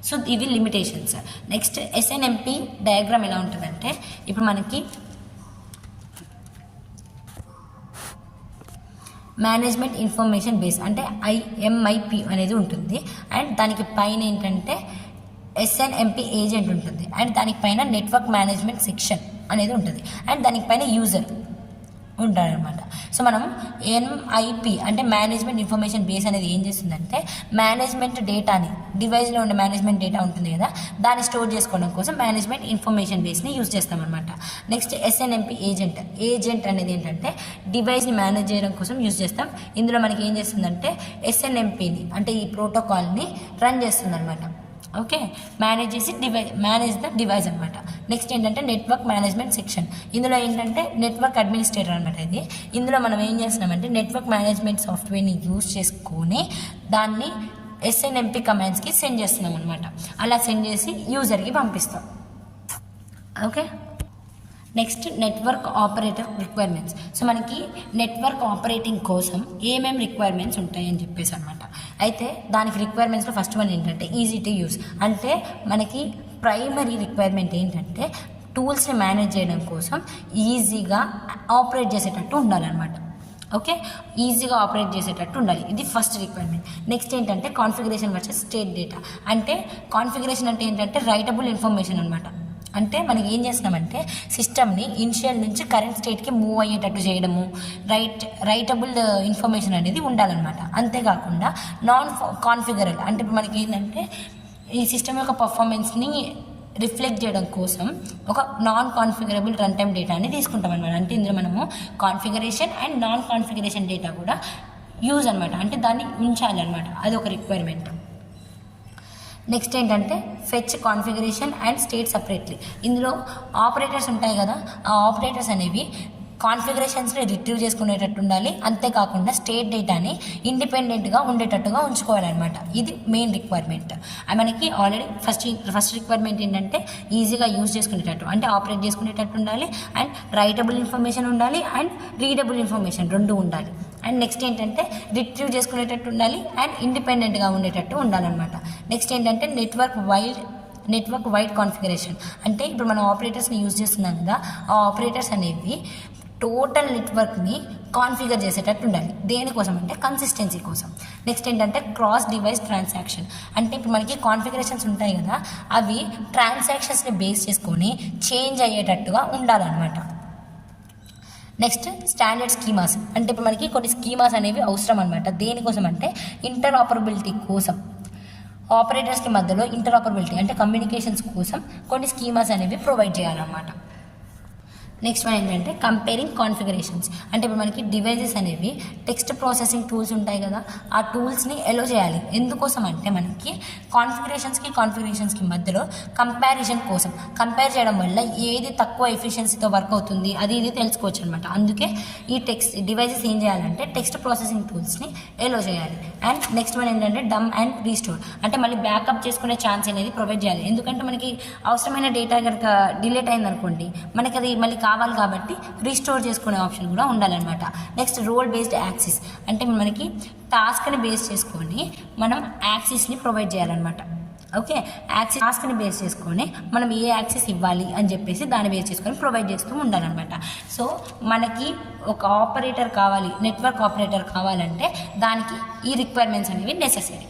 సో ఇవి లిమిటేషన్స్. నెక్స్ట్ ఎస్ఎన్ఎంపి డయాగ్రామ్ ఎలా ఉంటుందంటే ఇప్పుడు మనకి మేనేజ్మెంట్ ఇన్ఫర్మేషన్ బేస్ అంటే ఎంఐపి అనేది ఉంటుంది అండ్ దానికి పైన ఏంటంటే ఎస్ఎన్ఎంపి ఏజెంట్ ఉంటుంది అండ్ దానికి పైన నెట్వర్క్ మేనేజ్మెంట్ సెక్షన్ అనేది ఉంటుంది అండ్ దానికి పైన యూజర్ ఉంటారనమాట. సో మనం ఎంఐపి అంటే మేనేజ్మెంట్ ఇన్ఫర్మేషన్ బేస్ అనేది ఏం చేస్తుందంటే మేనేజ్మెంట్ డేటాని, డివైస్లో ఉండే మేనేజ్మెంట్ డేటా ఉంటుంది కదా, దాన్ని స్టోర్ చేసుకోవడం కోసం మేనేజ్మెంట్ ఇన్ఫర్మేషన్ బేస్ని యూజ్ చేస్తామన్నమాట. నెక్స్ట్ ఎస్ఎన్ఎంపి ఏజెంట్ అనేది ఏంటంటే డివైస్ని మేనేజ్ చేయడం కోసం యూజ్ చేస్తాం. ఇందులో మనకి ఏం చేస్తుందంటే ఎస్ఎన్ఎంపిని అంటే ఈ ప్రోటోకాల్ని రన్ చేస్తుంది అనమాట. ఓకే, మేనేజ్ ద డివైస్ అనమాట. నెక్స్ట్ ఏంటంటే నెట్వర్క్ మేనేజ్మెంట్ సెక్షన్. ఇందులో ఏంటంటే నెట్వర్క్ అడ్మినిస్ట్రేటర్ అనమాట. ఇది ఇందులో మనం ఏం చేస్తున్నామంటే నెట్వర్క్ మేనేజ్మెంట్ సాఫ్ట్వేర్ని యూజ్ చేసుకొని దాన్ని ఎస్ఎన్ఎంపి కమాండ్స్కి సెండ్ చేస్తున్నాం అనమాట. అలా సెండ్ చేసి యూజర్కి పంపిస్తాం. Okay, next network operator requirements. So మనకి నెట్వర్క్ ఆపరేటింగ్ కోసం ఏమేమి రిక్వైర్మెంట్స్ ఉంటాయని చెప్పేసి అనమాట. అయితే దానికి రిక్వైర్మెంట్స్లో ఫస్ట్ వన్ ఏంటంటే ఈజీ టు యూస్. అంటే మనకి ప్రైమరీ రిక్వైర్మెంట్ ఏంటంటే టూల్స్ని మేనేజ్ చేయడం కోసం ఈజీగా ఆపరేట్ చేసేటట్టు ఉండాలన్నమాట. ఓకే, ఈజీగా ఆపరేట్ చేసేటట్టు ఉండాలి. ఇది ఫస్ట్ రిక్వైర్మెంట్. నెక్స్ట్ ఏంటంటే కాన్ఫిగరేషన్ వర్సెస్ స్టేట్ డేటా. అంటే కాన్ఫిగరేషన్ అంటే ఏంటంటే రైటబుల్ ఇన్ఫర్మేషన్ అనమాట. అంటే మనం ఏం చేస్తున్నామంటే సిస్టమ్ని ఇనిషియల్ నుంచి కరెంట్ స్టేట్కి మూవ్ అయ్యేటట్టు చేయడము, రైటబుల్ ఇన్ఫర్మేషన్ అనేది ఉండాలన్నమాట. అంతేకాకుండా నాన్ కాన్ఫిగరబుల్ అంటే ఇప్పుడు మనకి ఏంటంటే ఈ సిస్టమ్ యొక్క పర్ఫార్మెన్స్ని రిఫ్లెక్ట్ చేయడం కోసం ఒక నాన్ కాన్ఫిగరబుల్ రన్ టైమ్ డేటాని తీసుకుంటాం అనమాట. అంటే ఇందులో మనము configuration and non configuration data కూడా యూజ్ అనమాట. అంటే దాన్ని ఉంచాలి అనమాట. అది ఒక రిక్వైర్మెంట్. నెక్స్ట్ ఏంటంటే fetch configuration and state separately. ఇందులో ఆపరేటర్స్ ఉంటాయి కదా, ఆ ఆపరేటర్స్ అనేవి కాన్ఫిగరేషన్స్ని రిట్రీవ్ చేసుకునేటట్టు ఉండాలి, అంతేకాకుండా స్టేట్ డేటాని ఇండిపెండెంట్గా ఉండేటట్టుగా ఉంచుకోవాలన్నమాట. ఇది మెయిన్ రిక్వైర్మెంట్. మనకి ఆల్రెడీ ఫస్ట్ రిక్వైర్మెంట్ ఏంటంటే ఈజీగా యూజ్ చేసుకునేటట్టు, అంటే ఆపరేట్ చేసుకునేటట్టు ఉండాలి, అండ్ రైటబుల్ ఇన్ఫర్మేషన్ ఉండాలి, అండ్ రీడబుల్ ఇన్ఫర్మేషన్ రెండు ఉండాలి. అండ్ నెక్స్ట్ ఏంటంటే రిట్రీవ్ చేసుకునేటట్టు ఉండాలి, అండ్ ఇండిపెండెంట్గా ఉండేటట్టు ఉండాలన్నమాట. నెక్స్ట్ ఏంటంటే నెట్వర్క్ వైడ్ కాన్ఫిగరేషన్. అంటే ఇప్పుడు మనం ఆపరేటర్స్ని యూజ్ చేస్తున్నాం కదా, ఆ ఆపరేటర్స్ అనేవి టోటల్ నెట్వర్క్ని కాన్ఫిగర్ చేసేటట్టు ఉండాలి. దేనికోసం అంటే కన్సిస్టెన్సీ కోసం. నెక్స్ట్ ఏంటంటే క్రాస్ డివైస్ ట్రాన్సాక్షన్. అంటే ఇప్పుడు మనకి కాన్ఫిగరేషన్స్ ఉంటాయి కదా, అవి ట్రాన్సాక్షన్స్ని బేస్ చేసుకొని చేంజ్ అయ్యేటట్టుగా ఉండాలన్నమాట. Next standard schemas. అంటే ఇప్పుడు మనకి కొన్ని స్కీమాస్ అనేవి అవసరం అనమాట. దేనికోసం అంటే ఇంటర్ఆపరబిలిటీ కోసం, ఆపరేటర్స్కి మధ్యలో ఇంటర్ఆపరబిలిటీ అంటే కమ్యూనికేషన్స్ కోసం కొన్ని స్కీమాస్ అనేవి ప్రొవైడ్ చేయాలన్నమాట. నెక్స్ట్ వన్ ఏంటంటే కంపేరింగ్ కాన్ఫిగరేషన్స్. అంటే ఇప్పుడు మనకి డివైజెస్ అనేవి టెక్స్ట్ ప్రాసెసింగ్ టూల్స్ ఉంటాయి కదా, ఆ టూల్స్ని ఎలో చేయాలి. ఎందుకోసం అంటే మనకి కాన్ఫిగరేషన్స్కి మధ్యలో కంపారిజన్ కోసం, కంపేర్ చేయడం వల్ల ఏది తక్కువ ఎఫిషియన్సీతో వర్క్ అవుతుంది అది ఇది తెలుసుకోవచ్చు అనమాట. అందుకే ఈ డివైజెస్ ఏం చేయాలంటే టెక్స్ట్ ప్రాసెసింగ్ టూల్స్ని ఎలో చేయాలి. అండ్ నెక్స్ట్ వన్ ఏంటంటే డమ్ అండ్ రీస్టోర్. అంటే మళ్ళీ బ్యాకప్ చేసుకునే ఛాన్స్ అనేది ప్రొవైడ్ చేయాలి. ఎందుకంటే మనకి అవసరమైన డేటా కనుక డిలీట్ అయిందనుకోండి, మనకి అది మళ్ళీ కావాలి కాబట్టి రీస్టోర్ చేసుకునే ఆప్షన్ కూడా ఉండాలన్నమాట. Next role based access. అంటే మనకి టాస్క్ని బేస్ చేసుకొని మనం యాక్సిస్ని ప్రొవైడ్ చేయాలన్నమాట. ఓకే, టాస్క్ని బేస్ చేసుకొని మనం ఏ యాక్సిస్ ఇవ్వాలి అని చెప్పేసి దాన్ని బేస్ చేసుకొని ప్రొవైడ్ చేస్తూ ఉండాలన్నమాట. సో మనకి ఒక ఆపరేటర్ కావాలి, నెట్వర్క్ ఆపరేటర్ కావాలంటే దానికి ఈ రిక్వైర్మెంట్స్ అనేవి నెసెసరీ.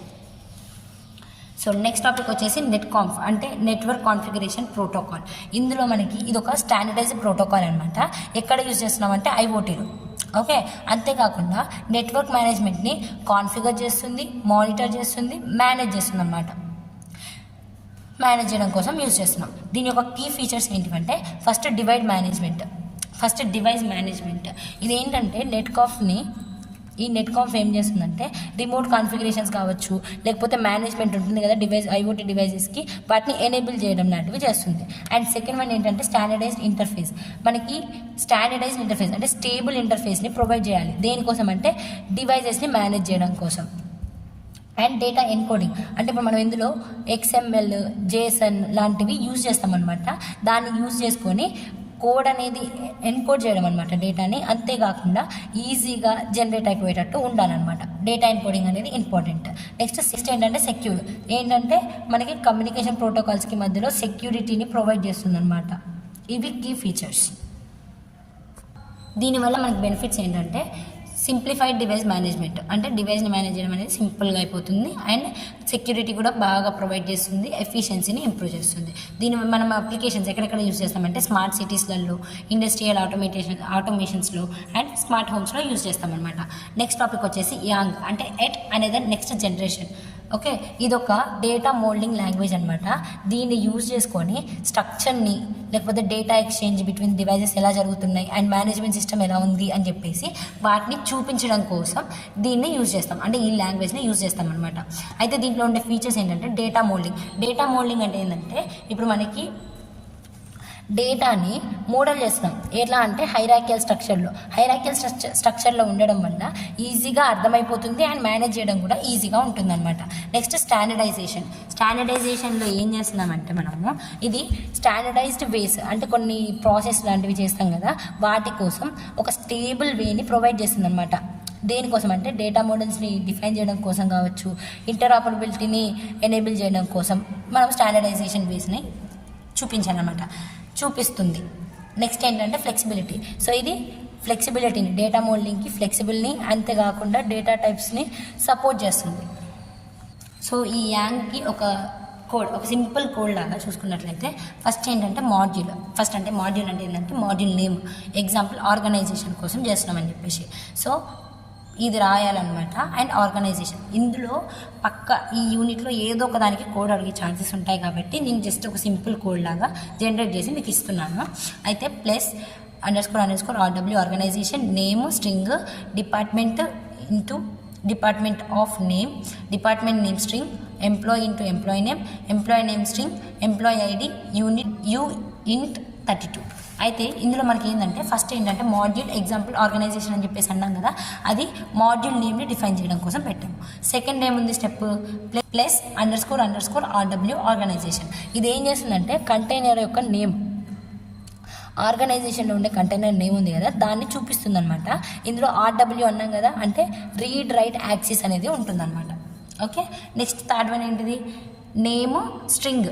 సో నెక్స్ట్ టాపిక్ వచ్చేసి నెట్కాంఫ్ అంటే నెట్వర్క్ కాన్ఫిగరేషన్ ప్రోటోకాల్. ఇందులో మనకి ఇది ఒక స్టాండర్డైజ్డ్ ప్రోటోకాల్ అనమాట. ఎక్కడ యూజ్ చేస్తున్నామంటే ఐఓటీలో. ఓకే, అంతేకాకుండా నెట్వర్క్ మేనేజ్మెంట్ని కాన్ఫిగర్ చేస్తుంది, మానిటర్ చేస్తుంది, మేనేజ్ చేస్తుంది అనమాట. మేనేజ్ చేయడం కోసం యూజ్ చేస్తున్నాం. దీని యొక్క కీ ఫీచర్స్ ఏంటంటే ఫస్ట్ డివైస్ మేనేజ్మెంట్. ఇది ఏంటంటే నెట్కాంఫ్ ఏం చేస్తుందంటే రిమోట్ కాన్ఫిగరేషన్స్ కావచ్చు, లేకపోతే మేనేజ్మెంట్ ఉంటుంది కదా ఐఓటీ డివైజెస్కి, వాటిని ఎనేబుల్ చేయడం లాంటివి చేస్తుంది. అండ్ సెకండ్ వన్ ఏంటంటే స్టాండర్డైజ్డ్ ఇంటర్ఫేస్. మనకి స్టాండర్డైజ్డ్ ఇంటర్ఫేస్ అంటే స్టేబుల్ ఇంటర్ఫేస్ని ప్రొవైడ్ చేయాలి. దేనికోసం అంటే డివైజెస్ని మేనేజ్ చేయడం కోసం. And data encoding. అంటే ఇప్పుడు మనం ఇందులో XML, JSON లాంటివి యూజ్ చేస్తామన్నమాట. దాన్ని యూజ్ చేసుకొని కోడ్ అనేది ఎన్కోడ్ చేయడం అనమాట డేటాని. అంతేకాకుండా ఈజీగా జనరేట్ అయిపోయేటట్టు ఉండాలన్నమాట. డేటా ఎన్కోడింగ్ అనేది ఇంపార్టెంట్. నెక్స్ట్ ఏంటంటే సెక్యూర్. ఏంటంటే మనకి కమ్యూనికేషన్ ప్రోటోకాల్స్కి మధ్యలో సెక్యూరిటీని ప్రొవైడ్ చేస్తుంది అనమాట. ఇవి కీ ఫీచర్స్. దీనివల్ల మనకి బెనిఫిట్స్ ఏంటంటే సింప్లిఫైడ్ డివైస్ మేనేజ్మెంట్. అంటే డివైస్ని మేనేజ్ చేయడం అనేది సింపుల్గా అయిపోతుంది, అండ్ సెక్యూరిటీ కూడా బాగా ప్రొవైడ్ చేస్తుంది, ఎఫిషియన్సీని ఇంప్రూవ్ చేస్తుంది. దీని మనం అప్లికేషన్స్ ఎక్కడెక్కడ యూజ్ చేస్తామంటే స్మార్ట్ సిటీస్లలో, ఇండస్ట్రియల్ ఆటోమేషన్స్లో, అండ్ స్మార్ట్ హోమ్స్లో యూజ్ చేస్తామన్నమాట. నెక్స్ట్ టాపిక్ వచ్చేసి యాంగ్ అంటే ఎట్ అనేది నెక్స్ట్ జనరేషన్. ఓకే, ఇదొక డేటా మోల్డింగ్ లాంగ్వేజ్ అనమాట. దీన్ని యూజ్ చేసుకొని స్ట్రక్చర్ని, లేకపోతే డేటా ఎక్స్చేంజ్ బిట్వీన్ డివైజెస్ ఎలా జరుగుతున్నాయి అండ్ మేనేజ్మెంట్ సిస్టమ్ ఎలా ఉంది అని చెప్పేసి వాటిని చూపించడం కోసం దీన్ని యూజ్ చేస్తాం, అంటే ఈ లాంగ్వేజ్ని యూజ్ చేస్తాం అనమాట. అయితే దీంట్లో ఉండే ఫీచర్స్ ఏంటంటే డేటా మోల్డింగ్ అంటే ఏంటంటే ఇప్పుడు మనకి డేటాని మోడల్ చేస్తున్నాం. ఎట్లా అంటే హైరార్కియల్ స్ట్రక్చర్లో ఉండడం వల్ల ఈజీగా అర్థమైపోతుంది, అండ్ మేనేజ్ చేయడం కూడా ఈజీగా ఉంటుందన్నమాట. నెక్స్ట్ స్టాండర్డైజేషన్లో ఏం చేస్తున్నామంటే మనము ఇది స్టాండర్డైజ్డ్ వేస్, అంటే కొన్ని ప్రాసెస్ లాంటివి చేస్తాం కదా, వాటి కోసం ఒక స్టేబుల్ వేని ప్రొవైడ్ చేస్తుంది అనమాట. దేనికోసం అంటే డేటా మోడల్స్ని డిఫైన్ చేయడం కోసం కావచ్చు, ఇంటర్ఆపరబిలిటీని ఎనేబుల్ చేయడం కోసం మనం స్టాండర్డైజేషన్ వేస్ని చూపిస్తుంది. నెక్స్ట్ ఏంటంటే ఫ్లెక్సిబిలిటీ. సో ఇది ఫ్లెక్సిబిలిటీని, డేటా మోల్డింగ్కి ఫ్లెక్సిబుల్ని, అంతేకాకుండా డేటా టైప్స్ని సపోర్ట్ చేస్తుంది. సో ఈ యాంగ్కి ఒక సింపుల్ కోడ్ లాగా చూసుకున్నట్లయితే ఫస్ట్ ఏంటంటే మాడ్యూల్ అంటే ఏంటంటే మాడ్యూల్ నేమ్, ఎగ్జాంపుల్ ఆర్గనైజేషన్ కోసం చేస్తున్నామని చెప్పేసి. సో ఇది రాయాలన్నమాట. అండ్ ఆర్గనైజేషన్, ఇందులో ఈ యూనిట్లో ఏదో ఒక దానికి కోడ్ అడిగే ఛాన్సెస్ ఉంటాయి కాబట్టి నేను జస్ట్ ఒక సింపుల్ కోడ్ లాగా జనరేట్ చేసి మీకు ఇస్తున్నాను. అయితే +__ RW organisation name string, department of name, department name string, employee employee name string, employee ID, unit int 32. అయితే ఇందులో మనకి ఏంటంటే ఫస్ట్ ఏంటంటే మాడ్యూల్ ఎగ్జాంపుల్ ఆర్గనైజేషన్ అని చెప్పేసి అన్నాం కదా, అది మాడ్యూల్ నేమ్ని డిఫైన్ చేయడం కోసం పెట్టాము. సెకండ్ ఏముంది స్టెప్ +__RW ఆర్గనైజేషన్. ఇది ఏం చేస్తుందంటే కంటైనర్ యొక్క నేమ్, ఆర్గనైజేషన్లో ఉండే కంటైనర్ నేమ్ ఉంది కదా దాన్ని చూపిస్తుంది అనమాట. ఇందులో RW అన్నాం కదా అంటే రీడ్ రైట్ యాక్సిస్ అనేది ఉంటుందన్నమాట. ఓకే, నెక్స్ట్ థర్డ్ వన్ ఏంటిది నేమ్ స్ట్రింగ్.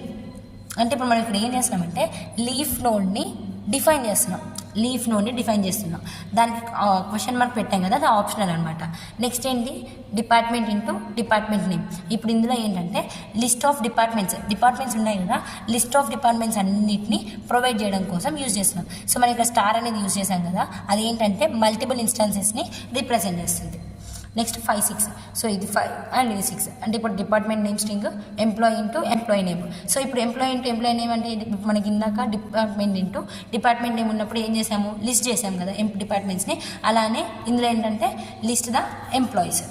అంటే ఇప్పుడు మనం ఇక్కడ ఏం చేస్తున్నామంటే లీఫ్ నోడ్ని డిఫైన్ చేస్తున్నాం. దానికి క్వశ్చన్ మార్క్ పెట్టాం కదా, అది ఆప్షనల్ అనమాట. నెక్స్ట్ ఏంటి డిపార్ట్మెంట్ నేమ్. ఇప్పుడు ఇందులో ఏంటంటే లిస్ట్ ఆఫ్ డిపార్ట్మెంట్స్ ఉన్నాయి కదా, లిస్ట్ ఆఫ్ డిపార్ట్మెంట్స్ అన్నిటిని ప్రొవైడ్ చేయడం కోసం యూజ్ చేస్తున్నాం. సో మనం ఇక్కడ స్టార్ అనేది యూజ్ చేసాం కదా, అది ఏంటంటే మల్టిపుల్ ఇన్స్టాన్సెస్ని రిప్రజెంట్ చేస్తుంది. నెక్స్ట్ 5, 6. సో ఇది 5 అండ్ ఇది 6. అంటే ఇప్పుడు department name string employee name. So ఇప్పుడు ఎంప్లాయీ నేమ్ అంటే మనకి ఇందాక డిపార్ట్మెంట్ నేమ్ ఉన్నప్పుడు ఏం చేసాము, లిస్ట్ చేసాం కదా డిపార్ట్మెంట్స్ని. అలానే ఇందులో ఏంటంటే list the employees.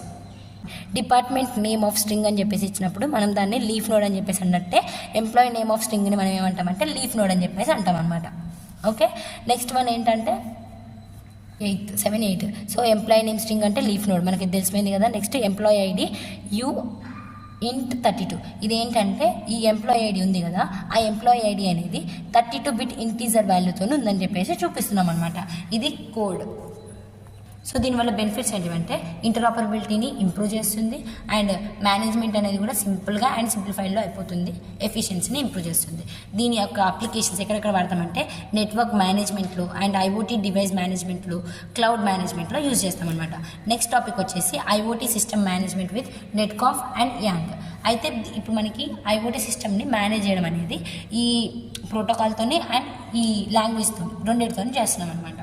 Department name of string అని చెప్పేసి ఇచ్చినప్పుడు మనం దాన్ని లీఫ్ నోడ్ అని చెప్పేసి అన్నట్టే ఎంప్లాయీ నేమ్ ఆఫ్ స్ట్రింగ్ని మనం ఏమంటామంటే లీఫ్ నోడ్ అని చెప్పేసి అంటాం అనమాట. ఓకే, నెక్స్ట్ వన్ ఏంటంటే 7, 8. సో ఎంప్లాయీ నేమ్ స్ట్రింగ్ అంటే లీఫ్ నోడ్ మనకి తెలిసిపోయింది కదా. Next employee ID int32. ఇదేంటంటే ఈ ఎంప్లాయీ ఐడి ఉంది కదా, ఆ ఎంప్లాయీ ఐడి అనేది 32 బిట్ ఇంటీజర్ వాల్యూతో ఉందని చెప్పేసి చూపిస్తున్నాం అనమాట. ఇది కోడ్. సో దీనివల్ల బెనిఫిట్స్ ఏంటంటే ఇంటరాపరబిలిటీని ఇంప్రూవ్ చేస్తుంది అండ్ మేనేజ్మెంట్ అనేది కూడా సింపుల్గా అండ్ సింప్లిఫైడ్లో అయిపోతుంది, ఎఫిషియన్సీని ఇంప్రూవ్ చేస్తుంది. దీని యొక్క అప్లికేషన్స్ ఎక్కడెక్కడ వాడతామంటే నెట్వర్క్ మేనేజ్మెంట్లో అండ్ ఐఓటీ డివైస్ మేనేజ్మెంట్లో, క్లౌడ్ మేనేజ్మెంట్లో యూజ్ చేస్తామన్నమాట. నెక్స్ట్ టాపిక్ వచ్చేసి IoT system management with NETCONF and YANG. అయితే ఇప్పుడు మనకి ఐఓటీ సిస్టమ్ని మేనేజ్ చేయడం అనేది ఈ ప్రోటోకాల్తోని అండ్ ఈ లాంగ్వేజ్తో రెండింటితో చేస్తున్నాం అనమాట.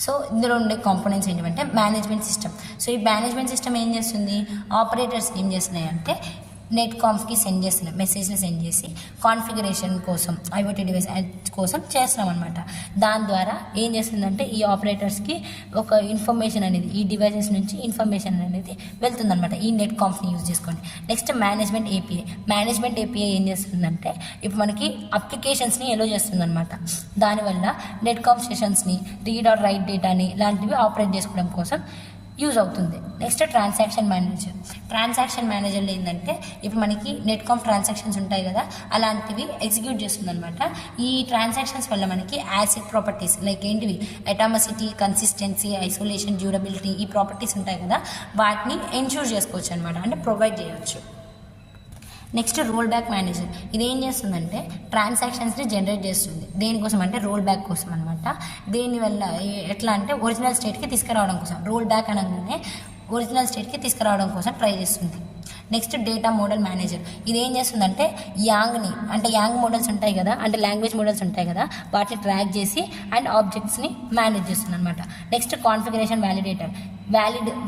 సో ఇందులో ఉండే కాంపోనెంట్స్ ఏంటంటే మేనేజ్మెంట్ సిస్టమ్. సో ఈ మేనేజ్మెంట్ సిస్టమ్ ఏం చేస్తుంది, ఆపరేటర్స్ ఏం చేస్తున్నాయి అంటే నెట్కాంఫ్కి మెసేజ్ని సెండ్ చేసి కాన్ఫిగరేషన్ కోసం ఐఓటీ డివైస్ కోసం చేస్తున్నాం అనమాట. దాని ద్వారా ఏం చేస్తుందంటే ఈ ఆపరేటర్స్కి ఒక ఇన్ఫర్మేషన్ అనేది ఈ డివైసెస్ నుంచి ఇన్ఫర్మేషన్ అనేది వెళ్తుందనమాట ఈ నెట్కాంఫ్ని యూజ్ చేసుకోండి. నెక్స్ట్ మేనేజ్మెంట్ ఏపీఐ ఏం చేస్తుందంటే ఇప్పుడు మనకి అప్లికేషన్స్ని ఎలో చేస్తుందనమాట. దానివల్ల నెట్కాంఫ్ సెషన్స్ని రీడ్ ఆర్ రైట్ డేటాని లాంటివి ఆపరేట్ చేసుకోవడం కోసం యూజ్ అవుతుంది. నెక్స్ట్ ట్రాన్సాక్షన్ మేనేజర్లో ఏంటంటే ఇప్పుడు మనకి నెట్కాంఫ్ ట్రాన్సాక్షన్స్ ఉంటాయి కదా, అలాంటివి ఎగ్జిక్యూట్ చేస్తుంది అనమాట. ఈ ట్రాన్సాక్షన్స్ వల్ల మనకి యాసిడ్ ప్రాపర్టీస్ లైక్ ఏంటివి అటామిసిటీ, కన్సిస్టెన్సీ, ఐసోలేషన్, డ్యూరబిలిటీ ఈ ప్రాపర్టీస్ ఉంటాయి కదా, వాటిని ఎన్ష్యూర్ చేసుకోవచ్చు అనమాట, అంటే ప్రొవైడ్ చేయవచ్చు. Next roll back manager. ఇది ఏం చేస్తుందంటే ట్రాన్సాక్షన్స్ని జనరేట్ చేస్తుంది. దేనికోసం అంటే రోల్ బ్యాక్ కోసం అనమాట. దీనివల్ల ఎట్లా అంటే ఒరిజినల్ స్టేట్కి తీసుకురావడం కోసం, రోల్ బ్యాక్ అనగానే ఒరిజినల్ స్టేట్కి తీసుకురావడం కోసం ట్రై చేస్తుంది. Next data model manager. ఇది ఏం చేస్తుందంటే యాంగ్ మోడల్స్ ఉంటాయి కదా, అంటే లాంగ్వేజ్ మోడల్స్ ఉంటాయి కదా, వాటిని ట్రాక్ చేసి అండ్ ఆబ్జెక్ట్స్ని మేనేజ్ చేస్తుంది అనమాట. Next configuration validator.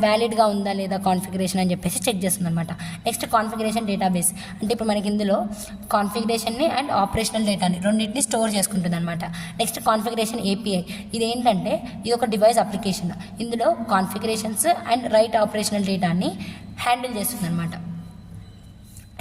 వ్యాలిడ్గా ఉందా లేదా కాన్ఫిగరేషన్ అని చెప్పేసి చెక్ చేస్తుంది అనమాట. Next configuration database. అంటే ఇప్పుడు మనకి ఇందులో కాన్ఫిగరేషన్ని అండ్ ఆపరేషనల్ డేటాని రెండింటిని స్టోర్ చేసుకుంటుంది అనమాట. Next configuration API. ఇదేంటంటే ఇది ఒక డివైస్ అప్లికేషన్. ఇందులో కాన్ఫిగరేషన్స్ అండ్ రైట్ ఆపరేషనల్ డేటాని హ్యాండిల్ చేస్తుంది అనమాట.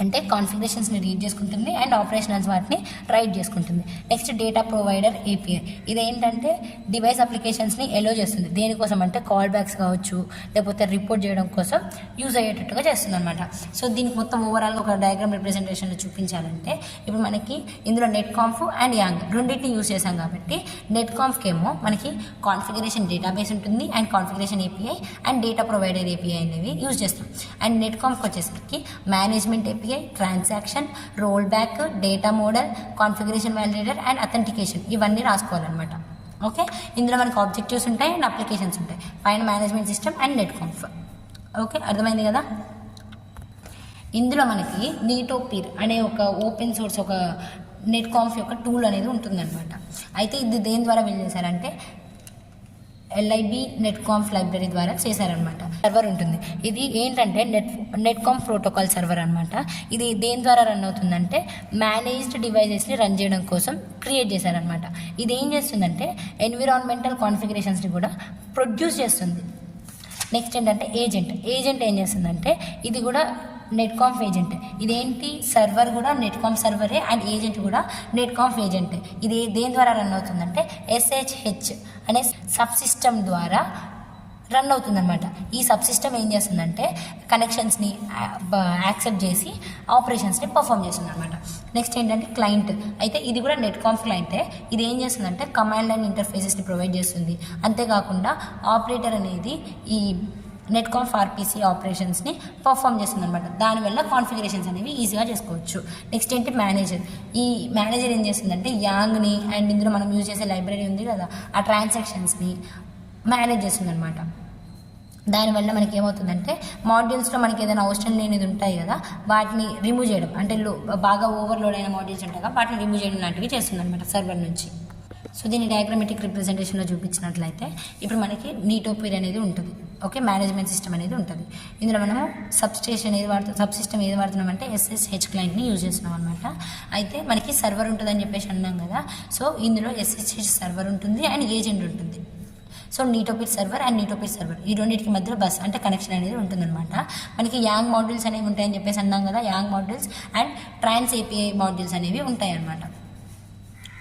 అంటే కాన్ఫిగరేషన్స్ని రీడ్ చేసుకుంటుంది అండ్ ఆపరేషనల్స్ వాటిని రైట్ చేసుకుంటుంది. Next data provider API. ఇదేంటంటే డివైస్ అప్లికేషన్స్ని ఎలో చేస్తుంది. దేనికోసం అంటే కాల్ బ్యాక్స్ కావచ్చు, లేకపోతే రిపోర్ట్ చేయడం కోసం యూజ్ అయ్యేటట్టుగా చేస్తుంది అనమాట. సో దీనికి మొత్తం ఓవరాల్గా ఒక డయాగ్రామ్ రిప్రజెంటేషన్లో చూపించాలంటే ఇప్పుడు మనకి ఇందులో నెట్కాంఫ్ అండ్ యాంగ్ రెండింటిని యూజ్ చేసాం కాబట్టి నెట్కాంఫ్కి ఏమో మనకి కాన్ఫిగరేషన్ డేటాబేస్ ఉంటుంది and configuration API and data provider API అనేవి యూజ్ చేస్తాం. అండ్ నెట్కాంఫ్కి వచ్చేసరికి management API, transaction, roll back, data model, configuration validator and authentication ఇవన్నీ రాసుకోవాలన్నమాట. ఓకే, ఇందులో మనకు ఆబ్జెక్టివ్స్ ఉంటాయి అండ్ అప్లికేషన్స్ ఉంటాయి. పైన మేనేజ్మెంట్ సిస్టమ్ అండ్ నెట్కాంఫ్. ఓకే, అర్థమైంది కదా. ఇందులో మనకి నీటోపీర్ అనే ఒక ఓపెన్ సోర్స్ ఒక నెట్కాంఫ్ యొక్క టూల్ అనేది ఉంటుందన్నమాట. అయితే ఇది దేని ద్వారా బిల్డ్ చేశారంటే LIB నెట్కాంఫ్ లైబ్రరీ ద్వారా చేశారనమాట. సర్వర్ ఉంటుంది. ఇది ఏంటంటే నెట్కాంఫ్ ప్రోటోకాల్ సర్వర్ అనమాట. ఇది దేని ద్వారా రన్ అవుతుందంటే మేనేజ్డ్ డివైజెస్ని రన్ చేయడం కోసం క్రియేట్ చేశారనమాట. ఇది ఏం చేస్తుందంటే ఎన్విరాన్మెంటల్ కాన్ఫిగరేషన్స్ని కూడా ప్రొడ్యూస్ చేస్తుంది. నెక్స్ట్ ఏంటంటే ఏజెంట్ ఏం చేస్తుందంటే ఇది కూడా నెట్కాంఫ్ ఏజెంట్. ఇదేంటి సర్వర్ కూడా నెట్కాంఫ్ సర్వరే అండ్ ఏజెంట్ కూడా నెట్కాంఫ్ ఏజెంట్. ఇది దేని ద్వారా రన్ అవుతుందంటే SSH అనే సబ్ సిస్టమ్ ద్వారా రన్ అవుతుందన్నమాట. ఈ సబ్ సిస్టమ్ ఏం చేస్తుందంటే కనెక్షన్స్ని యాక్సెప్ట్ చేసి ఆపరేషన్స్ని పర్ఫామ్ చేస్తుంది అనమాట. నెక్స్ట్ ఏంటంటే క్లయింట్. అయితే ఇది కూడా నెట్కాంఫ్ క్లయింటే. ఇది ఏం చేస్తుందంటే కమాండ్ లైన్ ఇంటర్ఫేసెస్ని ప్రొవైడ్ చేస్తుంది. అంతేకాకుండా ఆపరేటర్ అనేది ఈ నెట్కాంఫ్ RPC ఆపరేషన్స్ని పర్ఫామ్ చేస్తుంది అనమాట. దానివల్ల కాన్ఫిగరేషన్స్ అనేవి ఈజీగా చేసుకోవచ్చు. నెక్స్ట్ ఏంటి మేనేజర్. ఈ మేనేజర్ ఏం చేస్తుందంటే యాంగ్ని అండ్ ఇందులో మనం యూజ్ చేసే లైబ్రరీ ఉంది కదా ఆ ట్రాన్సాక్షన్స్ని మేనేజ్ చేస్తుంది అనమాట. దానివల్ల మనకి ఏమవుతుందంటే మాడ్యూల్స్లో మనకి ఏదైనా అవసరం లేనిది ఉంటాయి కదా వాటిని రిమూవ్ చేయడం, అంటే బాగా ఓవర్లోడ్ అయిన మాడ్యూల్స్ ఉంటాయి కదా వాటిని రిమూవ్ చేయడం లాంటివి చేస్తుంది అనమాట సర్వర్ నుంచి. సో దీన్ని డయాగ్రమెటిక్ రిప్రజెంటేషన్లో చూపించినట్లయితే ఇప్పుడు మనకి నీటోపీర్ అనేది ఉంటుంది. ఓకే, మేనేజ్మెంట్ సిస్టమ్ అనేది ఉంటుంది. ఇందులో మనము సబ్ సిస్టమ్ ఏది వాడుతున్నామంటే SSH క్లయింట్ని యూజ్ చేస్తున్నాం అనమాట. అయితే మనకి సర్వర్ ఉంటుందని చెప్పేసి అన్నాం కదా. సో ఇందులో SSH సర్వర్ ఉంటుంది అండ్ ఏజెంట్ ఉంటుంది. సో నీటోపీర్ సర్వర్ అండ్ నీటోపీర్ సర్వర్ ఈ రెండింటికి మధ్యలో బస్ అంటే కనెక్షన్ అనేది ఉంటుందన్నమాట. మనకి యాంగ్ మాడ్యూల్స్ అనేవి ఉంటాయని చెప్పేసి అన్నాం కదా. YANG modules and trans API modules అనేవి ఉంటాయి అన్నమాట.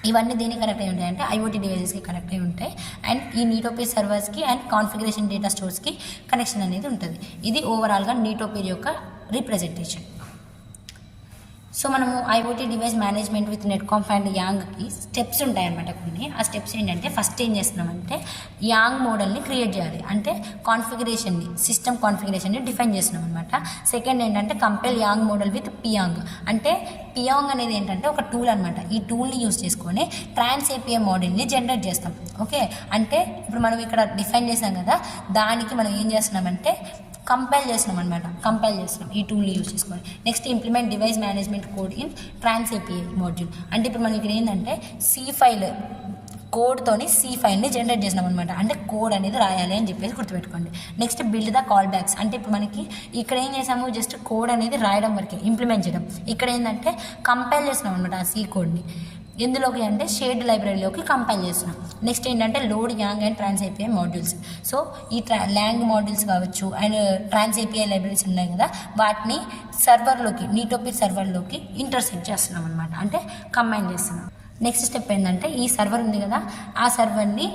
ఇవన్నీ దేనికి కనెక్ట్ అయి ఉంటాయి అంటే IoT డివైజెస్కి కనెక్ట్ అయి ఉంటాయి అండ్ ఈ నీటోపీర్ సర్వర్స్కి అండ్ కాన్ఫిగరేషన్ డేటా స్టోర్స్కి కనెక్షన్ అనేది ఉంటుంది. ఇది ఓవరాల్గా నీటోపీర్ యొక్క రిప్రజెంటేషన్. సో మనము IoT device management with NETCONF and యాంగ్కి స్టెప్స్ ఉంటాయన్నమాట కొన్ని. ఆ స్టెప్స్ ఏంటంటే ఫస్ట్ ఏం చేస్తున్నామంటే యాంగ్ మోడల్ని క్రియేట్ చేయాలి, అంటే కాన్ఫిగరేషన్ని సిస్టమ్ కాన్ఫిగరేషన్ని డిఫైన్ చేస్తున్నాం అనమాట. సెకండ్ ఏంటంటే కంపేర్ యాంగ్ మోడల్ విత్ పియాంగ్, అంటే పియాంగ్ అనేది ఏంటంటే ఒక టూల్ అనమాట. ఈ టూల్ని యూజ్ చేసుకొని ట్రాన్స్ API మోడల్ని జనరేట్ చేస్తాం. ఓకే, అంటే ఇప్పుడు మనం ఇక్కడ డిఫైన్ చేసాం కదా దానికి మనం ఏం చేస్తున్నామంటే కంపైల్ చేస్తున్నాం అనమాట. కంపైల్ చేస్తున్నాం ఈ టూల్ని యూజ్ చేసుకొని. Next implement device management code in trans API module, అంటే ఇప్పుడు మనం ఇక్కడ ఏంటంటే కోడ్తోని C ఫైల్ని జనరేట్ చేసినాం అనమాట. అంటే కోడ్ అనేది రాయాలి అని చెప్పేసి గుర్తుపెట్టుకోండి. Next build the call backs, అంటే ఇప్పుడు మనకి ఇక్కడ ఏం చేసాము జస్ట్ కోడ్ అనేది రాయడం వరకే, ఇంప్లిమెంట్ చేయడం. ఇక్కడ ఏంటంటే కంపైల్ చేసినాం అనమాట ఆ C కోడ్ని. ఎందులోకి అంటే షేర్డ్ లైబ్రరీలోకి కంపైల్ చేస్తున్నాం. నెక్స్ట్ ఏంటంటే load YANG and trans API modules. So ఈ ల్యాంగ్ మాడ్యూల్స్ కావచ్చు అండ్ ట్రాన్స్ API లైబ్రరీస్ ఉన్నాయి కదా వాటిని సర్వర్లోకి నీటోపీర్ సర్వర్లోకి ఇంటర్సెక్ట్ చేస్తున్నాం అనమాట, అంటే కంబైన్ చేస్తున్నాం. నెక్స్ట్ స్టెప్ ఏంటంటే ఈ సర్వర్ ఉంది కదా ఆ సర్వర్ని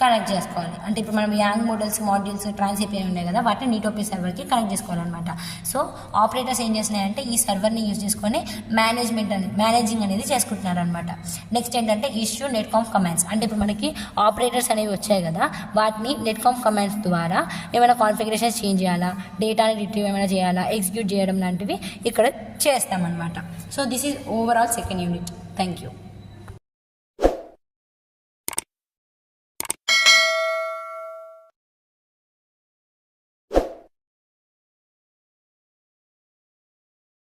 కనెక్ట్ చేసుకోవాలి. అంటే ఇప్పుడు మనం యాంగ్ మాడ్యూల్స్ ట్రాన్స్ API ఉన్నాయి కదా వాటిని నీటోపీర్ సర్వర్కి కనెక్ట్ చేసుకోవాలన్నమాట. సో ఆపరేటర్స్ ఏం చేస్తున్నాయంటే ఈ సర్వర్ని యూజ్ చేసుకొని మేనేజింగ్ అనేది చేసుకుంటున్నారు అనమాట. నెక్స్ట్ ఏంటంటే ఇష్యూ నెట్కాంఫ్ కమాండ్స్, అంటే ఇప్పుడు మనకి ఆపరేటర్స్ అనేవి వచ్చాయి కదా వాటిని నెట్కాంఫ్ కమాండ్స్ ద్వారా ఏమైనా కాన్ఫిగరేషన్స్ చేంజ్ చేయాలా, డేటాని రిట్రీవ్ ఏమైనా చేయాలా, ఎగ్జిక్యూట్ చేయడం లాంటివి ఇక్కడ చేస్తామన్నమాట. So this is overall second unit. Thank you.